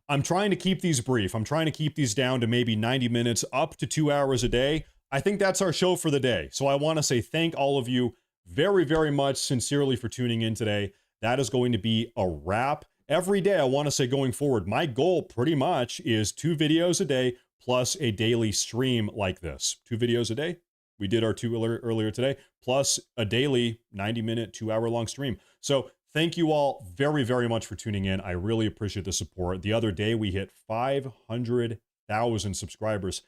I'm trying to keep these brief. I'm trying to keep these down to maybe 90 minutes, up to 2 hours a day. I think that's our show for the day. So I want to say thank all of you very, very much sincerely for tuning in today. That is going to be a wrap. Every day, I want to say going forward, my goal pretty much is 2 videos a day plus a daily stream like this. 2 videos a day. We did our 2 earlier today, plus a daily 90-minute, 2-hour-long stream. So thank you all very, very much for tuning in. I really appreciate the support. The other day, we hit 500,000 subscribers,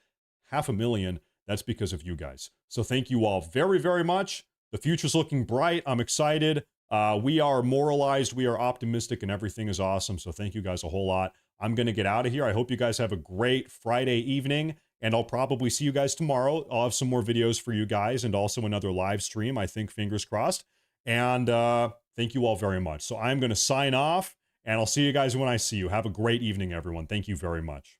500,000. That's because of you guys. So thank you all very, very much. The future's looking bright. I'm excited. We are moralized. We are optimistic, and everything is awesome. So thank you guys a whole lot. I'm going to get out of here. I hope you guys have a great Friday evening, and I'll probably see you guys tomorrow. I'll have some more videos for you guys and also another live stream, I think, fingers crossed. And thank you all very much. So I'm going to sign off, and I'll see you guys when I see you. Have a great evening, everyone. Thank you very much.